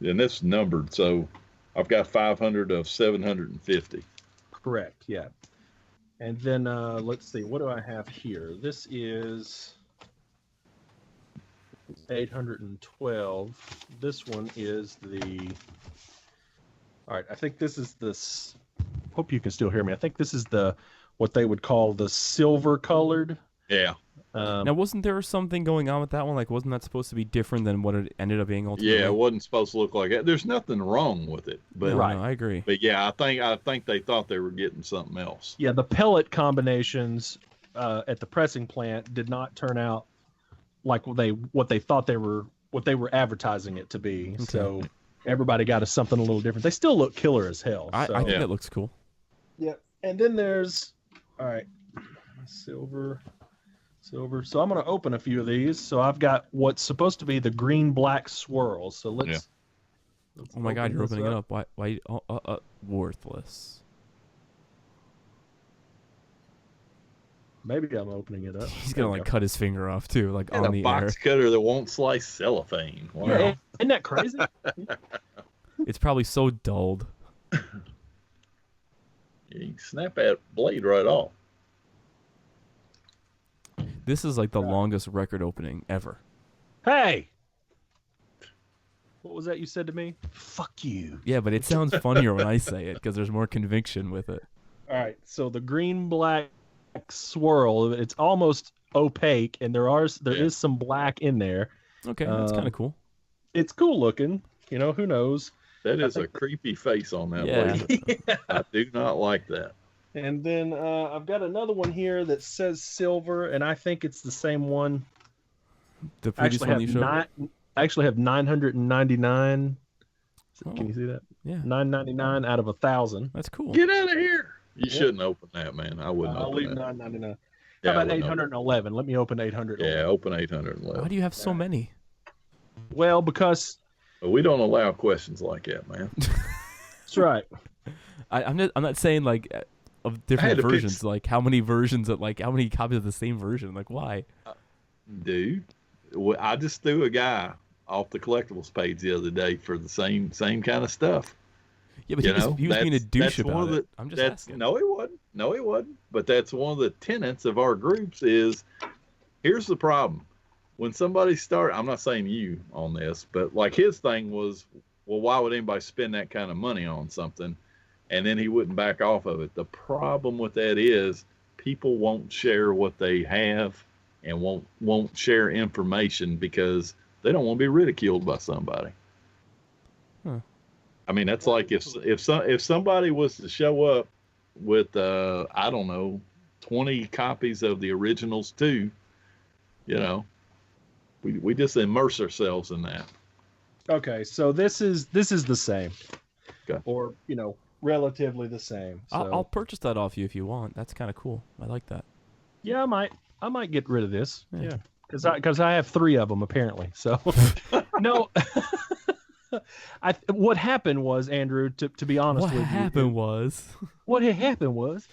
and it's numbered, so I've got 500 of 750. Correct, yeah. And then let's see, what do I have here? This is 812. This one is the... All right, I think this is this... Hope you can still hear me. I think this is what they would call the silver colored. Yeah. Now, wasn't there something going on with that one? Like, wasn't that supposed to be different than what it ended up being ultimately? Yeah, it wasn't supposed to look like that. There's nothing wrong with it, but no, I agree. But yeah, I think they thought they were getting something else. Yeah, the pellet combinations at the pressing plant did not turn out like what they thought they were advertising it to be. Okay. So everybody got something a little different. They still look killer as hell. I think that looks cool. Yeah, and then there's silver. So I'm going to open a few of these. So I've got what's supposed to be the green-black swirl. So let's oh my God, you're opening it up. Why worthless. Maybe I'm opening it up. He's going to cut his finger off too, like on the air. A box cutter that won't slice cellophane. Wow. Yeah, isn't that crazy? It's probably so dulled. You can snap that blade right off. This is like the longest record opening ever. Hey! What was that you said to me? Fuck you. Yeah, but it sounds funnier when I say it because there's more conviction with it. All right, so the green-black swirl, it's almost opaque, and there is some black in there. Okay, that's kind of cool. It's cool looking. Who knows? That is a creepy face on that blade. Yeah. I do not like that. And then I've got another one here that says silver, and I think it's the same one. The previous one you showed? I actually have 999. Can you see that? Yeah. 999 out of 1,000. That's cool. Get out of here. You shouldn't open that, man. I wouldn't open that. I'll leave 999. How about 811? Let me open 811. Yeah, open 811. Why do you have so many? Well, because... We don't allow questions like that, man. That's right. I'm not saying like... of different versions, like how many versions of how many copies of the same version? Like why? Dude, I just threw a guy off the collectibles page the other day for the same kind of stuff. Yeah, but he was being a douche about it. I'm just asking. No, he wasn't. But that's one of the tenets of our groups is, here's the problem. When somebody I'm not saying you on this, but like his thing was, well, why would anybody spend that kind of money on something? And then he wouldn't back off of it. The problem with that is people won't share what they have and won't share information because they don't want to be ridiculed by somebody. Huh. I mean, that's like if somebody was to show up with 20 copies of the originals too, we just immerse ourselves in that. Okay, so this is the same. or relatively the same. So. I'll purchase that off you if you want. That's kind of cool. I like that. Yeah, I might get rid of this. Yeah, because I have 3 of them apparently. So no. What happened was, Andrew, to be honest with you, what had happened was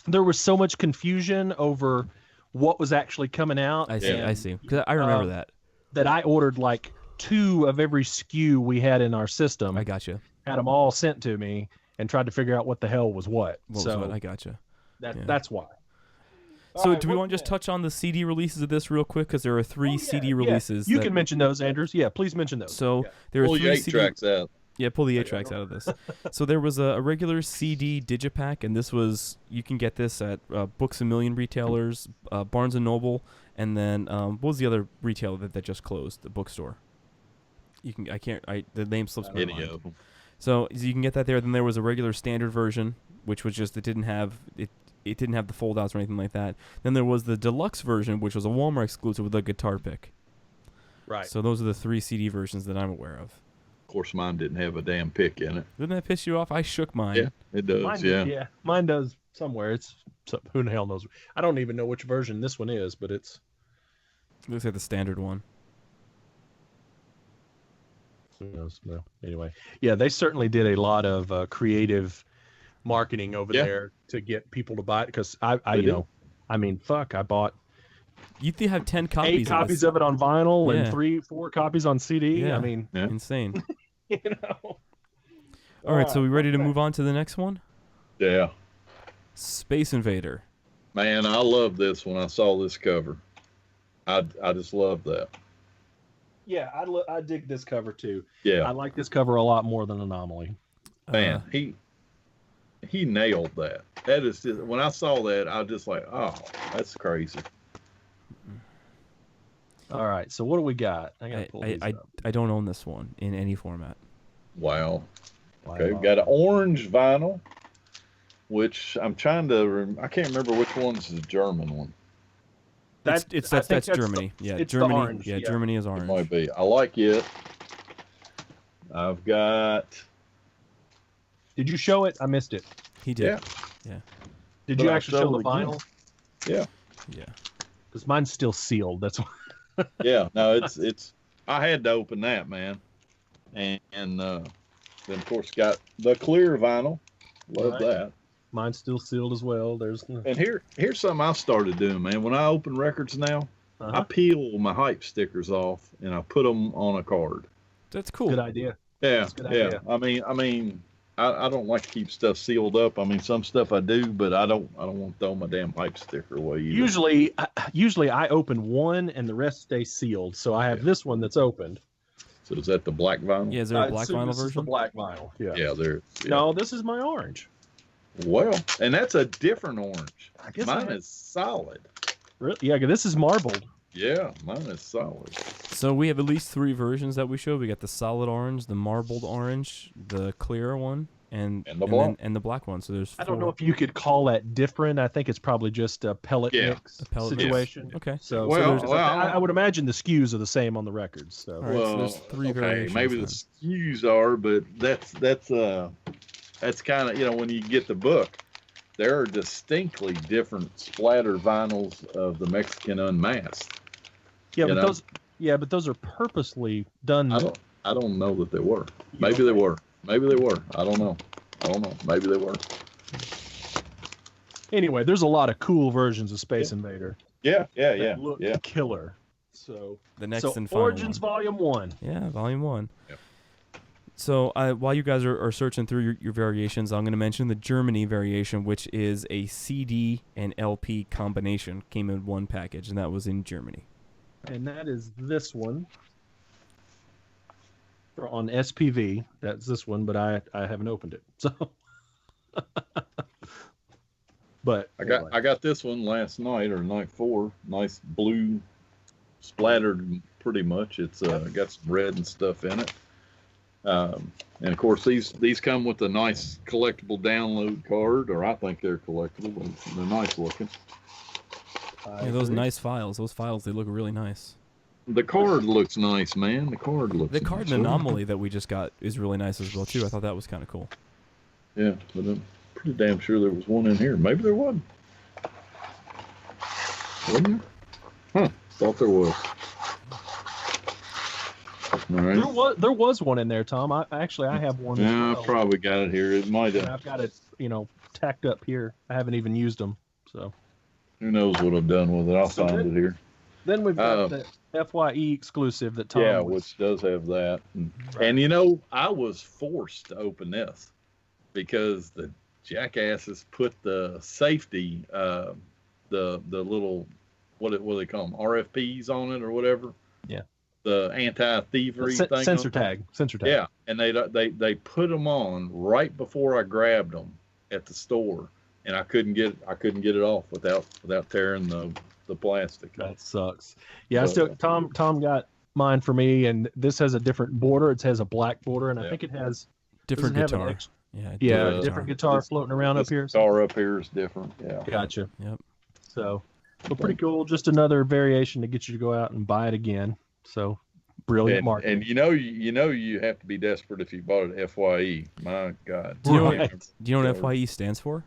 there was so much confusion over what was actually coming out. I see. Because I remember that I ordered like 2 of every SKU we had in our system. I gotcha. Had them all sent to me and tried to figure out what the hell was what. I gotcha. That's why. So do we want to just touch on the CD releases of this real quick? Because there are 3 CD releases. You can mention those, Andrews. Yeah, please mention those. So there are 3 8 tracks out. Yeah, pull the 8 tracks out of this. So there was a regular CD digipack, and this was, you can get this at Books A Million retailers, Barnes & Noble, and then what was the other retailer that just closed? The bookstore. The name slips my mind. So you can get that there. Then there was a regular standard version, which was just, it didn't have the fold outs or anything like that. Then there was the deluxe version, which was a Walmart exclusive with a guitar pick. Right. So those are the 3 CD versions that I'm aware of. Of course, mine didn't have a damn pick in it. Didn't that piss you off? I shook mine. Yeah, it does. Mine does somewhere. Who the hell knows? I don't even know which version this one is, but it looks like the standard one. Who knows? No. Anyway, yeah, they certainly did a lot of creative marketing over there to get people to buy it. Because I bought. You have 10 copies. 8 copies of it on vinyl and 3-4 copies on CD. Yeah. I mean, insane. All right, so we ready to move on to the next one? Yeah. Space Invader. Man, I love this when I saw this cover. I just love that. Yeah, I dig this cover too. Yeah, I like this cover a lot more than Anomaly. Man, he nailed that. That is just, when I saw that, I was just like, oh, that's crazy. All right, so what do we got? I gotta pull these up. I don't own this one in any format. Wow. Okay, we've got an orange vinyl, which I'm trying to. I can't remember which one's the German one. That's Germany. Germany. Orange, Germany is orange. It might be. I like it. I've got. Did you show it? I missed it. He did. Yeah. Did you actually show the vinyl? Yeah. Yeah. Because mine's still sealed. That's why. Yeah. No, it's. I had to open that, man, and then of course got the clear vinyl. Love that. Mine's still sealed as well. And here's something I started doing, man. When I open records now, I peel my hype stickers off and I put them on a card. That's cool. Good idea. Yeah, idea. I mean, I don't like to keep stuff sealed up. I mean, some stuff I do, but I don't want to throw my damn hype sticker away either. Usually I open one and the rest stay sealed. So I have this one that's opened. So is that the black vinyl? Yeah, is there a black vinyl version? This is the black vinyl. Yeah. Yeah, No, this is my orange. Well, and that's a different orange. I guess mine is solid. Really? Yeah, this is marbled. Yeah, mine is solid. So we have at least 3 versions that we show. We got the solid orange, the marbled orange, the clear one, and the black one. So there's 4. I don't know if you could call that different. I think it's probably just a pellet mix situation. Yes. Okay. So, I would imagine the SKUs are the same on the records. So, so there's 3 variations. Maybe the SKUs are, but that's kind of, when you get the book, there are distinctly different splatter vinyls of the Mexican Unmasked. Yeah, but those are purposely done. I don't know that they were. Maybe they were. I don't know. Maybe they were. Anyway, there's a lot of cool versions of Space Invader. Yeah. Look killer. So the next and final Origins Volume 1. Yeah, Volume 1. Yep. So while you guys are searching through your variations, I'm going to mention the Germany variation, which is a CD and LP combination. Came in one package, and that was in Germany. And that is this one. On SPV, that's this one, but I haven't opened it. So, but I got this one last night or night 4. Nice blue, splattered pretty much. It's got some red and stuff in it. And of course these come with a nice collectible download card, or I think they're collectible. They're nice looking. Yeah, those nice files. Those files, they look really nice. the card looks nice, man. The card looks. The card nice. and Anomaly that we just got is really nice as well too. I thought that was kind of cool. Yeah, but I'm pretty damn sure there was one in here. Maybe there wasn't. Wasn't there? Huh? Thought there was. All right. There was one in there, Tom. I have one. Yeah, I probably got it here. It might have. I've got it, tacked up here. I haven't even used them, so. Who knows what I've done with it? I'll find it here. Then we've got the FYE exclusive that Tom. Yeah, which does have that. And I was forced to open this because the jackasses put the safety, the little what do they call them, RFPs on it or whatever. Yeah. The anti-thievery thing. Sensor tag. Yeah, and they put them on right before I grabbed them at the store, and I couldn't get it off without tearing the plastic. That sucks. Yeah, Tom got mine for me, and this has a different border. It has a black border, and I think it has different guitar. Different guitar floating around up here. Guitar up here is different. Yeah. Gotcha. Yep. So, pretty cool. Just another variation to get you to go out and buy it again. So, brilliant marketing. And you have to be desperate if you bought it FYE. My God. Do you know what FYE stands for?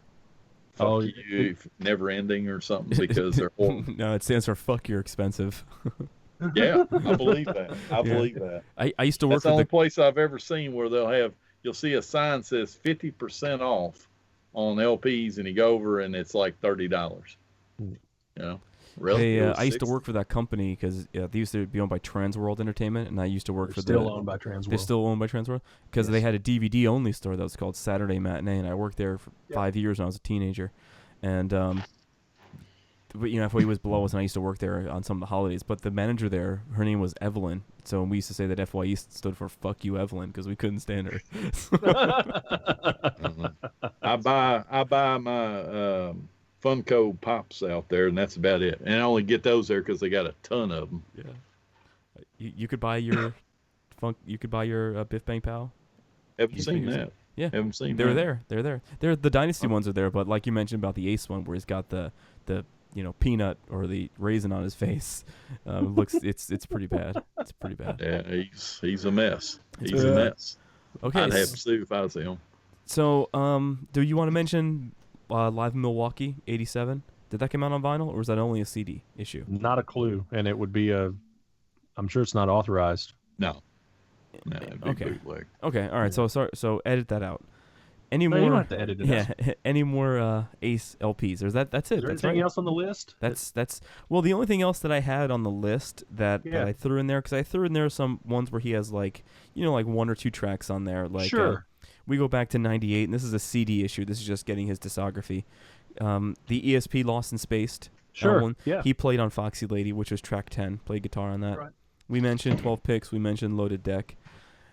Fuck you, never ending or something, because they're horrible. No, it stands for fuck you're expensive. Yeah, I believe that. I believe that. I used to work for the only place I've ever seen where you'll see a sign says 50% off on LPs, and you go over and it's like $30. Really? I used to work for that company because they used to be owned by Transworld Entertainment, and I used to work for still owned by Transworld. They're still owned by Transworld because they had a DVD only store that was called Saturday Matinee, and I worked there for 5 years when I was a teenager, and FYE was below us, and I used to work there on some of the holidays. But the manager there, her name was Evelyn, so we used to say that FYE stood for "fuck you, Evelyn," because we couldn't stand her. I buy my Funko Pops out there, and that's about it. And I only get those there because they got a ton of them. Yeah, you could buy your Biff Bang Pow. Haven't seen that. Yeah, haven't seen. They're there. The Dynasty ones are there, but like you mentioned about the Ace one, where he's got the peanut or the raisin on his face, looks it's pretty bad. It's pretty bad. Yeah, he's a mess. He's a mess. Okay, I'd have to sue if I was him. So, do you want to mention Live in Milwaukee '87? Did that come out on vinyl, or was that only a CD issue? Not a clue, and it would be I'm sure it's not authorized. No, it'd be bootleg. Okay, all right. So edit that out. Any more? You don't have to edit it. Yeah. Any more Ace LPs? Or that's it? Is there anything else on the list? That's well, the only thing else that I had on the list that I threw in there, because I threw in there some ones where he has like one or two tracks on there. Like sure. We go back to '98, and this is a CD issue. This is just getting his discography. The ESP Lost and Spaced. Sure. One. Yeah. He played on Foxy Lady, which was track 10. Played guitar on that. Right. We mentioned 12 Picks. We mentioned Loaded Deck.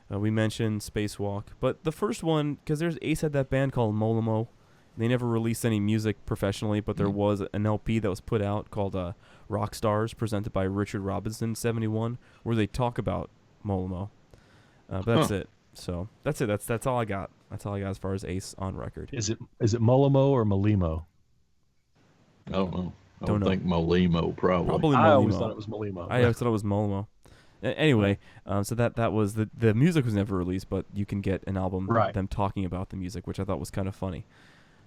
We mentioned Spacewalk. But the first one, because Ace had that band called Molimo. They never released any music professionally, but there was an LP that was put out called Rock Stars, presented by Richard Robinson, 71, where they talk about Molimo. But that's it. So that's it. That's all I got. That's all I got as far as Ace on record. Is it Molimo or Molimo? I don't know. I don't think Molimo, probably. I always thought it was Molimo. I always thought it was Molimo. Anyway, so that was the music was never released, but you can get an album them talking about the music, which I thought was kind of funny.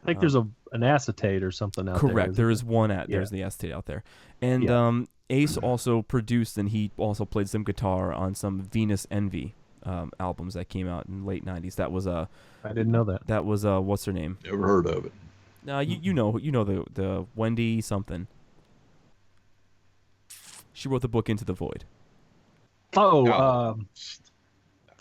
I think there's an acetate or something out there. Correct. There is one there's the acetate out there. And Ace also produced, and he also played some guitar on some Venus Envy albums that came out in late 90s. That was I didn't know that. That was what's her name? Never heard of it. You know the Wendy something. She wrote the book Into the Void. I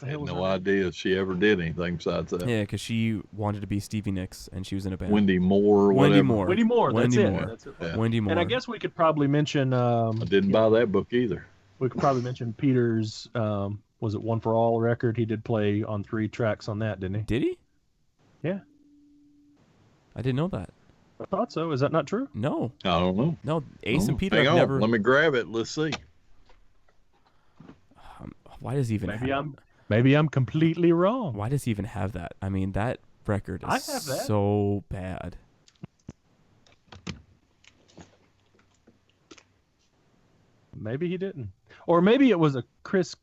had no idea she ever did anything besides that. Yeah, because she wanted to be Stevie Nicks, and she was in a band. Wendy Moore. Wendy Moore. That's it. Yeah. Wendy Moore. And I guess we could probably mention. I didn't buy that book either. We could probably mention Peter's. Was it One for All record? He did play on 3 tracks on that, didn't he? Did he? Yeah. I didn't know that. I thought so. Is that not true? No. I don't know. No, Ace and Peter Hang have on. never. Let me grab it. Let's see. Why does he even? Maybe I'm completely wrong. Why does he even have that? I mean, that record is so bad. Maybe he didn't. Or maybe it was a Chris.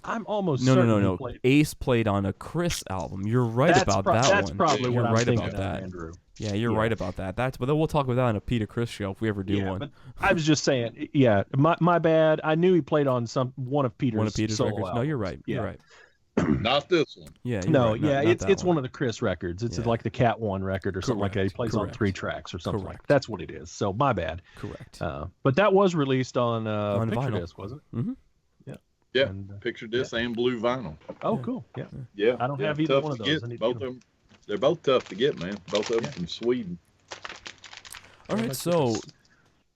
I'm almost certain. No. Ace played on a Chris album. You're right about that one. That's probably what I'm thinking about that. Andrew. Yeah, you're right about that. But then we'll talk about that on a Peter Chris show if we ever do one. But I was just saying, my bad. I knew he played on one of Peter's solo records. albums. No, you're right. You're right. Not this one. Yeah. It's one of the Chris records. It's like the Cat One record or something like that. He plays on 3 tracks or something like that. That's what it is. So my bad. Correct. But that was released on picture vinyl. disc, wasn't it? Mm-hmm. Yeah. And, picture disc and blue vinyl. Oh, cool. Yeah. I don't have either one of those. Both of them. They're both tough to get, man. Both of them from Sweden. All right. So,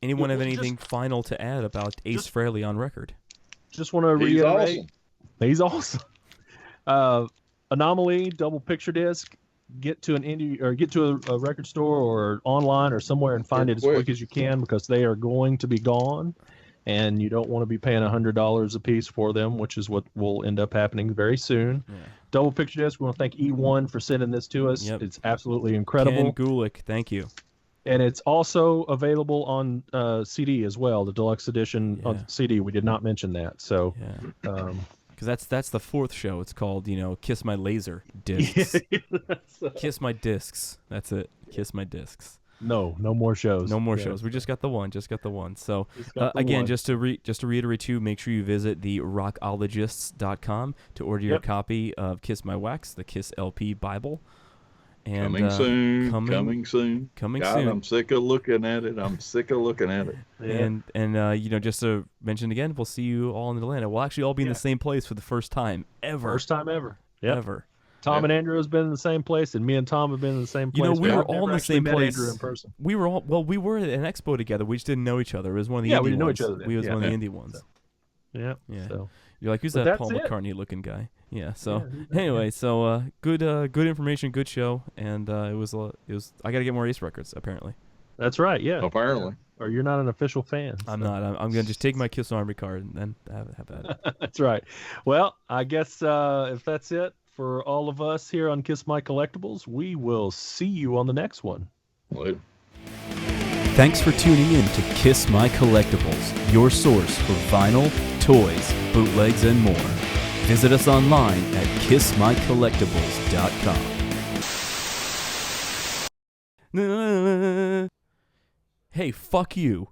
anyone have anything final to add about Ace Frehley on record? Just want to reiterate. He's awesome. Anomaly double picture disc. Get to an indie or get to a record store or online or somewhere and find it as quick as you can because they are going to be gone, and you don't want to be paying $100 a piece for them, which is what will end up happening very soon. Yeah. Double picture disc. We want to thank E1 for sending this to us. Yep. It's absolutely incredible. Ken Gulick, thank you. And it's also available on CD as well, the deluxe edition on CD. We did not mention that, so. Because that's the 4th show. It's called, Kiss My Laser Discs. Kiss My Discs. That's it. Kiss My Discs. No more shows. No more shows. We just got the one. So again, just to reiterate too, make sure you visit the rockologists.com to order your copy of Kiss My Wax, the Kiss LP Bible. And, coming soon. God, I'm sick of looking at it. Yeah. And just to mention again, we'll see you all in Atlanta. We'll actually all be in the same place for the first time ever. First time ever. Yep. Ever. Tom and Andrew has been in the same place, and me and Tom have been in the same place. We were all in the same place. Andrew in person. We were at an expo together. We just didn't know each other. It was one of the indie ones. We didn't know each other then. We was one of the indie ones. Yeah. So. You're like, who's that Paul McCartney looking guy? Yeah. So anyway, good information, good show, and it was. I got to get more Ace records apparently. That's right. Yeah. Apparently. Or you're not an official fan. I'm not. I'm gonna just take my Kiss Army card and then have that. That's right. Well, I guess if that's it for all of us here on Kiss My Collectibles, we will see you on the next one. Later. Thanks for tuning in to Kiss My Collectibles, your source for vinyl, toys, bootlegs, and more. Visit us online at kissmycollectibles.com. Hey, fuck you.